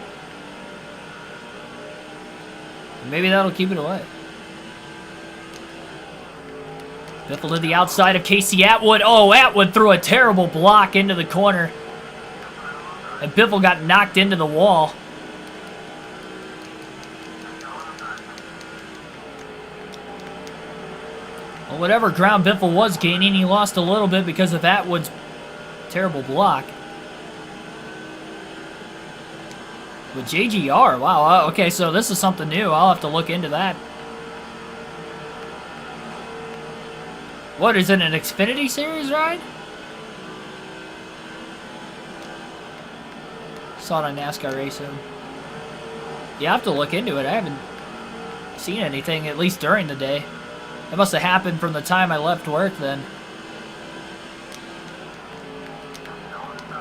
Maybe that'll keep it away. Biffle to the outside of Casey Atwood. Oh, Atwood threw a terrible block into the corner. And Biffle got knocked into the wall. Well, whatever ground Biffle was gaining, he lost a little bit because of Atwood's terrible block. With JGR, wow, okay, so this is something new. I'll have to look into that. What, is it an Xfinity Series ride? Saw it on NASCAR Racing. Yeah, I have to look into it. I haven't seen anything, at least during the day. It must have happened from the time I left work then.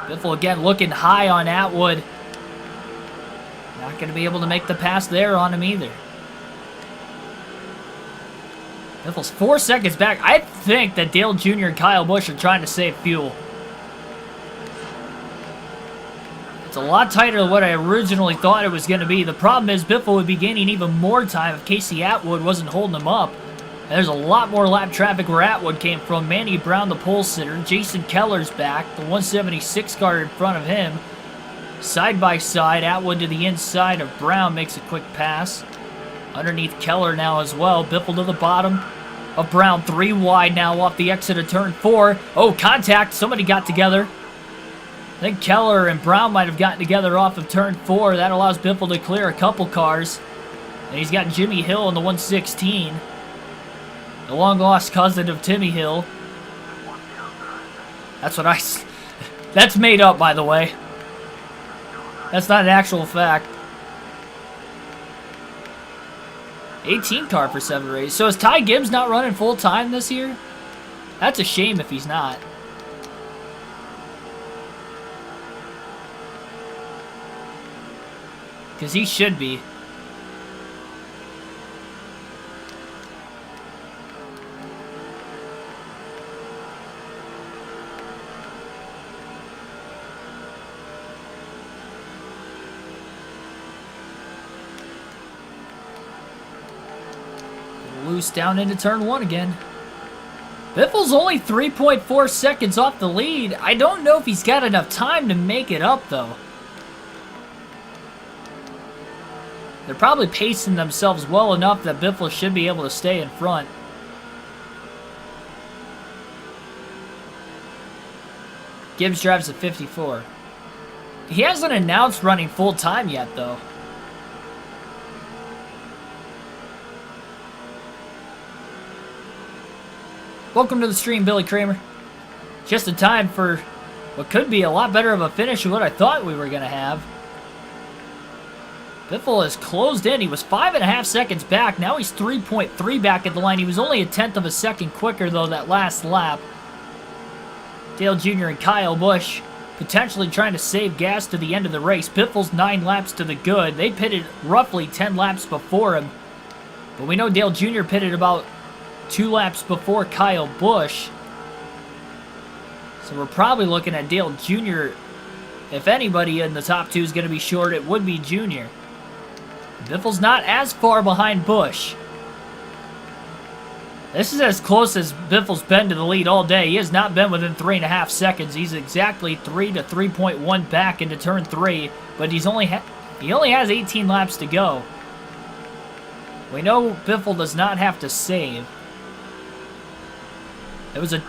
Biffle again looking high on Atwood. Not going to be able to make the pass there on him either. Biffle's 4 seconds back. I think that Dale Jr. and Kyle Busch are trying to save fuel. It's a lot tighter than what I originally thought it was going to be. The problem is Biffle would be gaining even more time if Casey Atwood wasn't holding him up. And there's a lot more lap traffic where Atwood came from. Manny Brown, the pole sitter. Jason Keller's back. The 176 car in front of him. Side by side, Atwood to the inside of Brown makes a quick pass. Underneath Keller now as well. Biffle to the bottom of Brown. 3 wide now off the exit of turn 4. Oh, contact. Somebody got together. I think Keller and Brown might have gotten together off of turn 4. That allows Biffle to clear a couple cars. And he's got Jimmy Hill in the 116. The long-lost cousin of Timmy Hill. That's what that's made up, by the way. That's not an actual fact. 18 car for 7 races. So is Ty Gibbs not running full-time this year? That's a shame if he's not. Because he should be. Loose down into turn 1 again. Biffle's only 3.4 seconds off the lead. I don't know if he's got enough time to make it up, though. They're probably pacing themselves well enough that Biffle should be able to stay in front. Gibbs drives at 54. He hasn't announced running full-time yet, though. Welcome to the stream, Billy Kramer. Just in time for what could be a lot better of a finish than what I thought we were going to have. Biffle has closed in. He was 5.5 seconds back. Now he's 3.3 back at the line. He was only a 1/10 of a second quicker, though, that last lap. Dale Jr. and Kyle Busch potentially trying to save gas to the end of the race. Biffle's 9 laps to the good. They pitted roughly 10 laps before him. But we know Dale Jr. pitted about 2 laps before Kyle Busch. So we're probably looking at Dale Jr. If anybody in the top 2 is going to be short, it would be Jr. Biffle's not as far behind Busch. This is as close as Biffle's been to the lead all day. He has not been within 3.5 seconds. He's exactly 3 to 3.1 back into turn 3, but he only has 18 laps to go. We know Biffle does not have to save. It was a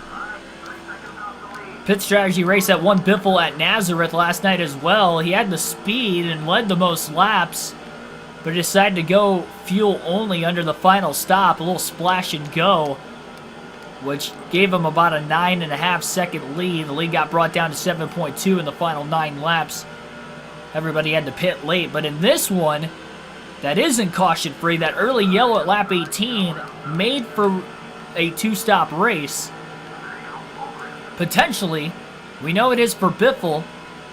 pit strategy race that won Biffle at Nazareth last night as well. He had the speed and led the most laps, but decided to go fuel only under the final stop, a little splash and go, which gave him about a 9.5 second lead. The lead got brought down to 7.2 in the final 9 laps. Everybody had to pit late, but in this one, that isn't caution-free, that early yellow at lap 18 made for a 2-stop race. Potentially, we know it is for Biffle.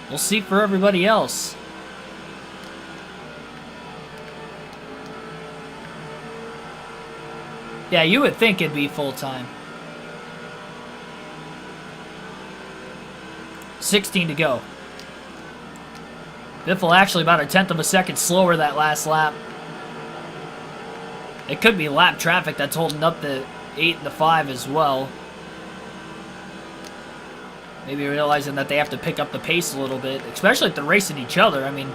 We'll see for everybody else. Yeah, you would think it'd be full-time. 16 to go. Biffle actually about a 1/10 of a second slower that last lap. It could be lap traffic that's holding up the 8 and the 5 as well. Maybe realizing that they have to pick up the pace a little bit, especially if they're racing each other. I mean,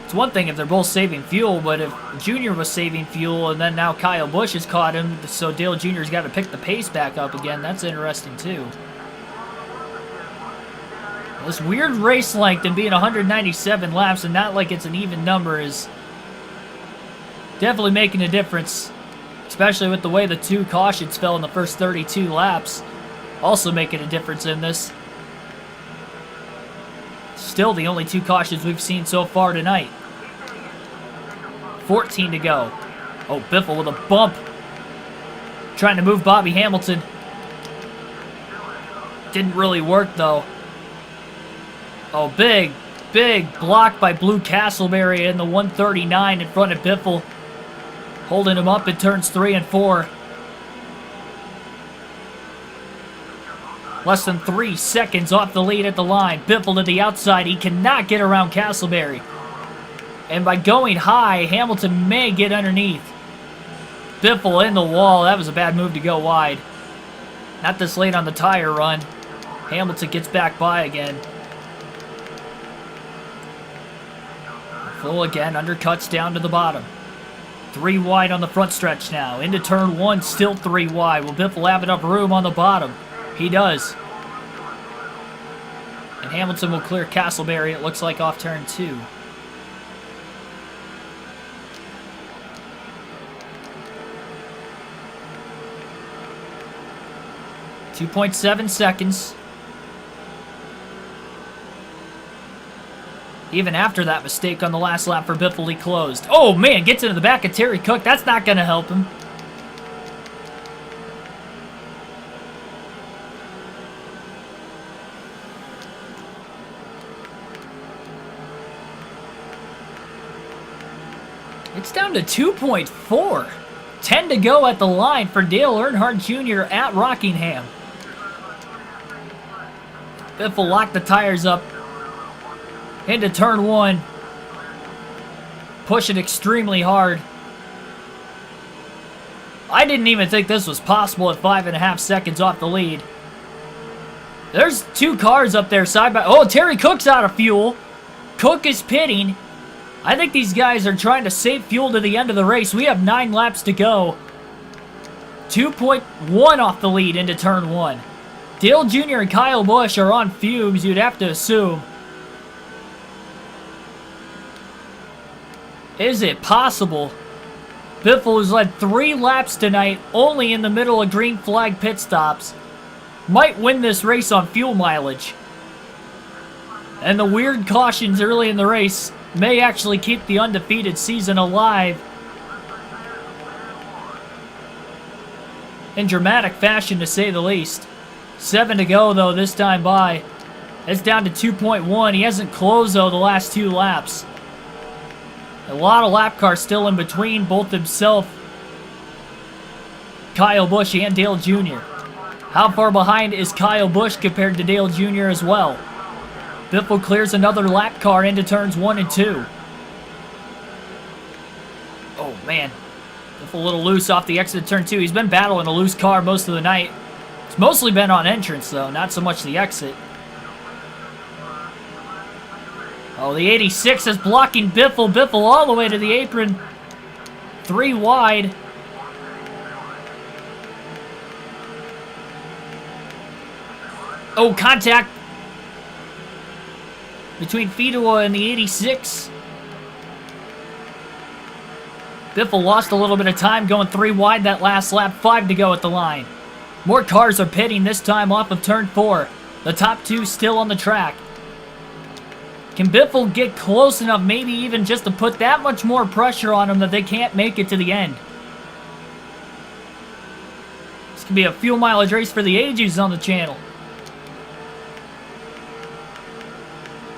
it's one thing if they're both saving fuel, but if Junior was saving fuel and then now Kyle Busch has caught him, so Dale Jr.'s got to pick the pace back up again, that's interesting too. This weird race length and being 197 laps and not like it's an even number is definitely making a difference, especially with the way the 2 cautions fell in the first 32 laps. Also making a difference in this. Still the only 2 cautions we've seen so far tonight. 14 to go. Oh, Biffle with a bump. Trying to move Bobby Hamilton. Didn't really work though. Oh, big block by Blue Castleberry in the 139 in front of Biffle. Holding him up in turns 3 and 4. Less than 3 seconds off the lead at the line. Biffle to the outside. He cannot get around Castleberry. And by going high, Hamilton may get underneath. Biffle in the wall. That was a bad move to go wide. Not this late on the tire run. Hamilton gets back by again. Full again. Undercuts down to the bottom. 3 wide on the front stretch now. Into turn 1. Still 3 wide. Will Biffle have enough room on the bottom? He does. And Hamilton will clear Castleberry, it looks like, off turn 2. .7 seconds. Even after that mistake on the last lap for Biffle, he closed. Oh man, gets into the back of Terry Cook. That's not going to help him. It's down to 2.4. 10 to go at the line for Dale Earnhardt Jr. at Rockingham. Biffle locked the tires up into turn 1. Pushing extremely hard. I didn't even think this was possible at 5.5 seconds off the lead. There's 2 cars up there side by... Oh, Terry Cook's out of fuel. Cook is pitting. I think these guys are trying to save fuel to the end of the race. We have 9 laps to go. 2.1 off the lead into turn 1. Dale Jr. and Kyle Busch are on fumes, you'd have to assume. Is it possible? Biffle has led 3 laps tonight, only in the middle of green flag pit stops. Might win this race on fuel mileage. And the weird cautions early in the race may actually keep the undefeated season alive in dramatic fashion, to say the least. 7 to go, though, this time by. It's down to 2.1. He hasn't closed, though, the last 2 laps. A lot of lap cars still in between, both himself, Kyle Busch, and Dale Jr. How far behind is Kyle Busch compared to Dale Jr. as well? Biffle clears another lap car into turns 1 and 2. Oh, man. A little loose off the exit of turn 2. He's been battling a loose car most of the night. It's mostly been on entrance, though, not so much the exit. Oh, the 86 is blocking Biffle. Biffle all the way to the apron. 3 wide. Oh, contact between Fidua and the 86. Biffle lost a little bit of time going 3 wide that last lap. 5 to go at the line. More cars are pitting, this time off of turn 4. The top 2 still on the track. Can Biffle get close enough, maybe even just to put that much more pressure on them that they can't make it to the end? This could be a fuel mileage race for the ages on the channel.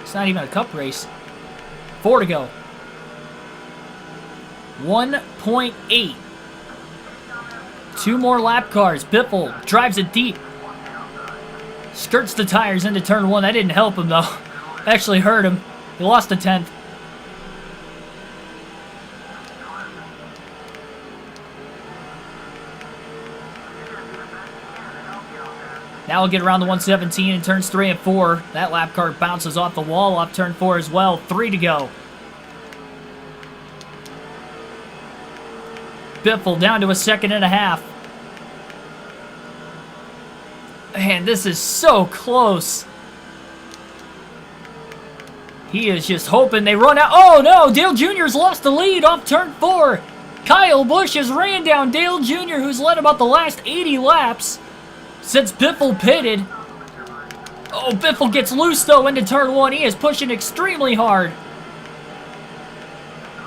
It's not even a cup race. 4 to go. 1.8. 2 more lap cars. Biffle drives it deep. Skirts the tires into turn 1. That didn't help him, though. Actually hurt him. He lost a 10th. Now we'll get around the 117 in turns 3 and 4. That lap car bounces off the wall off turn 4 as well. 3 to go. Biffle down to a 2.5 seconds. Man, this is so close. He is just hoping they run out. Oh no, Dale Jr.'s lost the lead off turn 4. Kyle Busch has ran down Dale Jr., who's led about the last 80 laps since Biffle pitted. Oh, Biffle gets loose though into turn 1. He is pushing extremely hard.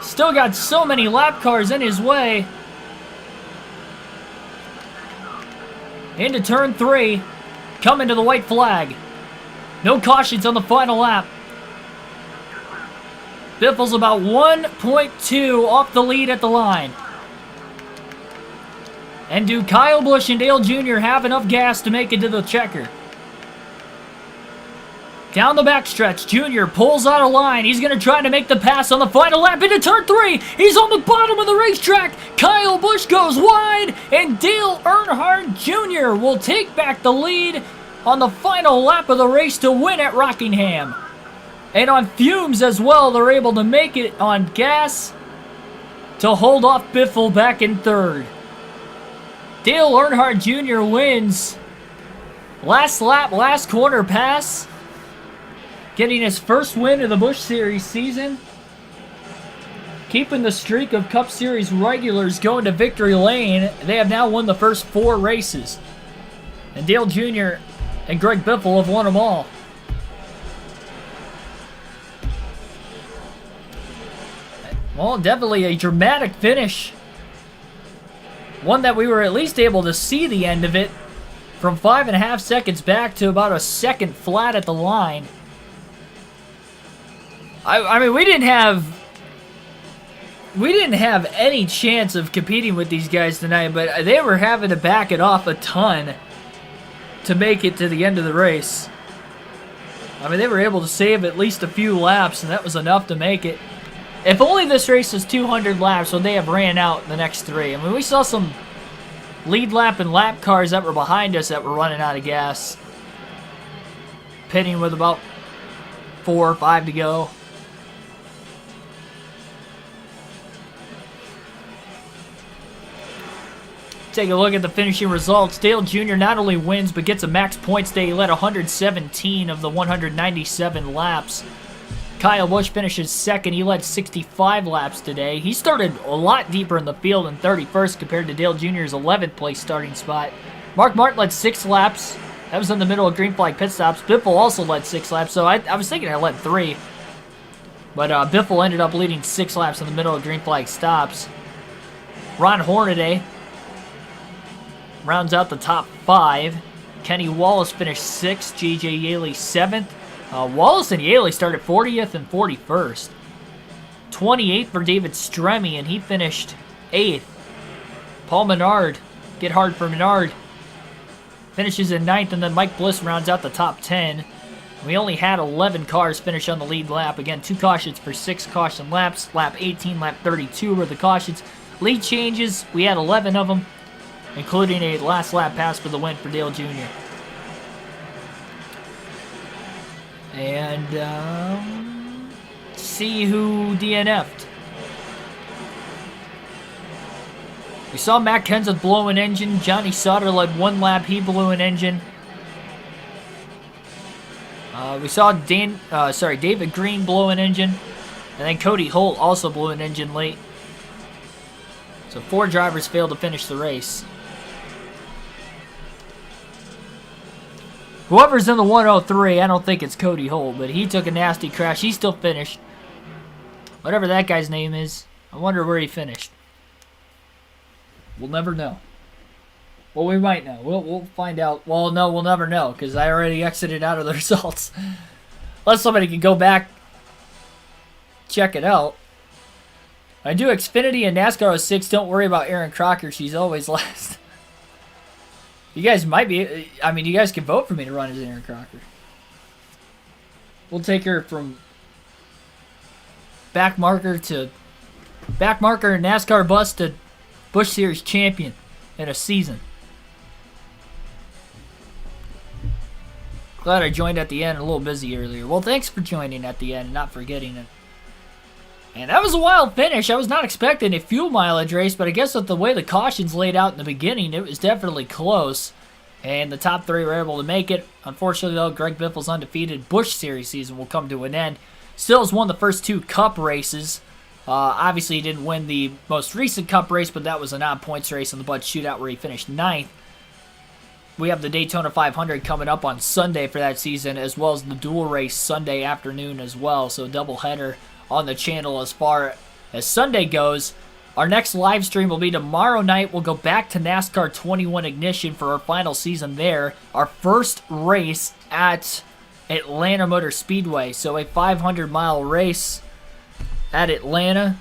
Still got so many lap cars in his way. Into turn 3. Coming to the white flag. No cautions on the final lap. Biffle's about 1.2 off the lead at the line. And do Kyle Busch and Dale Jr. have enough gas to make it to the checker? Down the backstretch, Jr. pulls out of line. He's going to try to make the pass on the final lap into turn 3. He's on the bottom of the racetrack. Kyle Busch goes wide, and Dale Earnhardt Jr. will take back the lead on the final lap of the race to win at Rockingham. And on fumes as well, they're able to make it on gas to hold off Biffle back in 3rd. Dale Earnhardt Jr. wins. Last lap, last corner pass. Getting his first win of the Busch Series season. Keeping the streak of Cup Series regulars going to victory lane. They have now won the first 4 races. And Dale Jr. and Greg Biffle have won them all. Well, definitely a dramatic finish. One that we were at least able to see the end of it. From 5.5 seconds back to about a second flat at the line. I mean, we didn't have any chance of competing with these guys tonight, but they were having to back it off a ton to make it to the end of the race. I mean, they were able to save at least a few laps, and that was enough to make it. If only this race was 200 laps, would they have ran out the next 3? I mean, we saw some lead lap and lap cars that were behind us that were running out of gas. Pitting with about 4 or 5 to go. Take a look at the finishing results. Dale Jr. not only wins, but gets a max points day. He led 117 of the 197 laps. Kyle Busch finishes 2nd. He led 65 laps today. He started a lot deeper in the field in 31st compared to Dale Jr.'s 11th place starting spot. Mark Martin led 6 laps. That was in the middle of green flag pit stops. Biffle also led 6 laps, so I was thinking I led 3. But Biffle ended up leading 6 laps in the middle of green flag stops. Ron Hornaday rounds out the top 5. Kenny Wallace finished 6th. J.J. Yaley 7th. Wallace and Yaley started 40th and 41st. 28th for David Stremme, and he finished 8th. Paul Menard, get hard for Menard, finishes in 9th, and then Mike Bliss rounds out the top 10. We only had 11 cars finish on the lead lap. Again, 2 cautions for 6 caution laps. Lap 18, lap 32 were the cautions. Lead changes, we had 11 of them, including a last lap pass for the win for Dale Jr. And see who DNF'd. We saw Matt Kenseth blow an engine. Johnny Sauter led one lap. He blew an engine. We saw David Green blow an engine. And then Cody Holt also blew an engine late. So 4 drivers failed to finish the race. Whoever's in the 103, I don't think it's Cody Holt, but he took a nasty crash. He still finished. Whatever that guy's name is, I wonder where he finished. We'll never know. Well, we might know. We'll find out. Well, no, we'll never know because I already exited out of the results. Unless somebody can go back, check it out. I do Xfinity and NASCAR 06. Don't worry about Erin Crocker. She's always last. You guys might be. I mean, you guys can vote for me to run as Erin Crocker. We'll take her from back marker NASCAR bus to Busch Series champion in a season. Glad I joined at the end. A little busy earlier. Well, thanks for joining at the end and not forgetting it. And that was a wild finish. I was not expecting a fuel mileage race, but I guess with the way the cautions laid out in the beginning, it was definitely close. And the top 3 were able to make it. Unfortunately, though, Greg Biffle's undefeated Busch Series season will come to an end. Still has won the first 2 Cup races. Obviously, he didn't win the most recent Cup race, but that was a non-points race in the Bud Shootout where he finished 9th. We have the Daytona 500 coming up on Sunday for that season, as well as the dual race Sunday afternoon as well. So doubleheader on the channel as far as Sunday goes. Our next live stream will be tomorrow night. We'll go back to NASCAR 21 Ignition for our final season there. Our first race at Atlanta Motor Speedway. So a 500-mile race at Atlanta.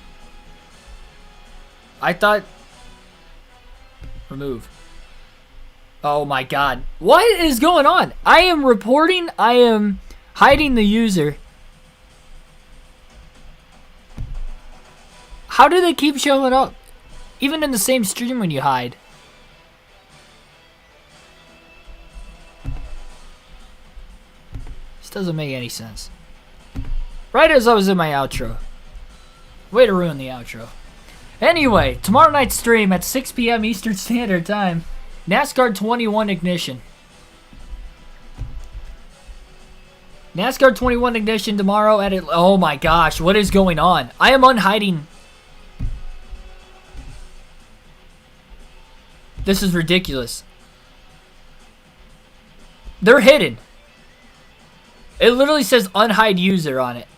I thought... Remove. Oh my god. What is going on? I am reporting. I am hiding the user. How do they keep showing up? Even in the same stream when you hide. This doesn't make any sense. Right as I was in my outro. Way to ruin the outro. Anyway, tomorrow night's stream at 6 p.m. Eastern Standard Time. NASCAR 21 Ignition. NASCAR 21 Ignition tomorrow at... Oh my gosh, what is going on? I am unhiding... This is ridiculous. They're hidden. It literally says unhide user on it.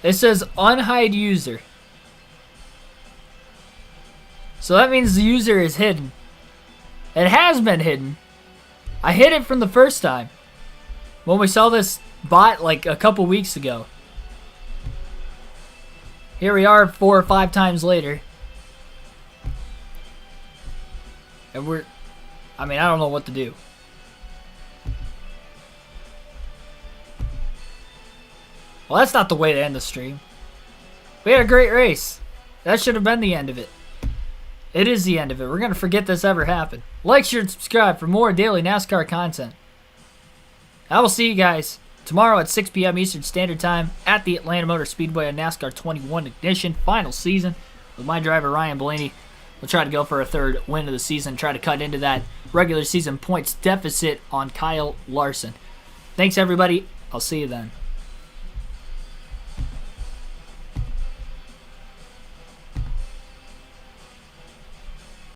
It says unhide user. So that means the user is hidden. It has been hidden. I hid it from the first time. When we saw this bot like a couple weeks ago. Here we are 4 or 5 times later. And I don't know what to do. Well, that's not the way to end the stream. We had a great race. That should have been the end of it. It is the end of it. We're going to forget this ever happened. Like, share, and subscribe for more daily NASCAR content. I will see you guys tomorrow at 6 p.m. Eastern Standard Time at the Atlanta Motor Speedway on NASCAR 21 Ignition final season with my driver Ryan Blaney. We'll try to go for a 3rd win of the season, try to cut into that regular season points deficit on Kyle Larson. Thanks, everybody. I'll see you then.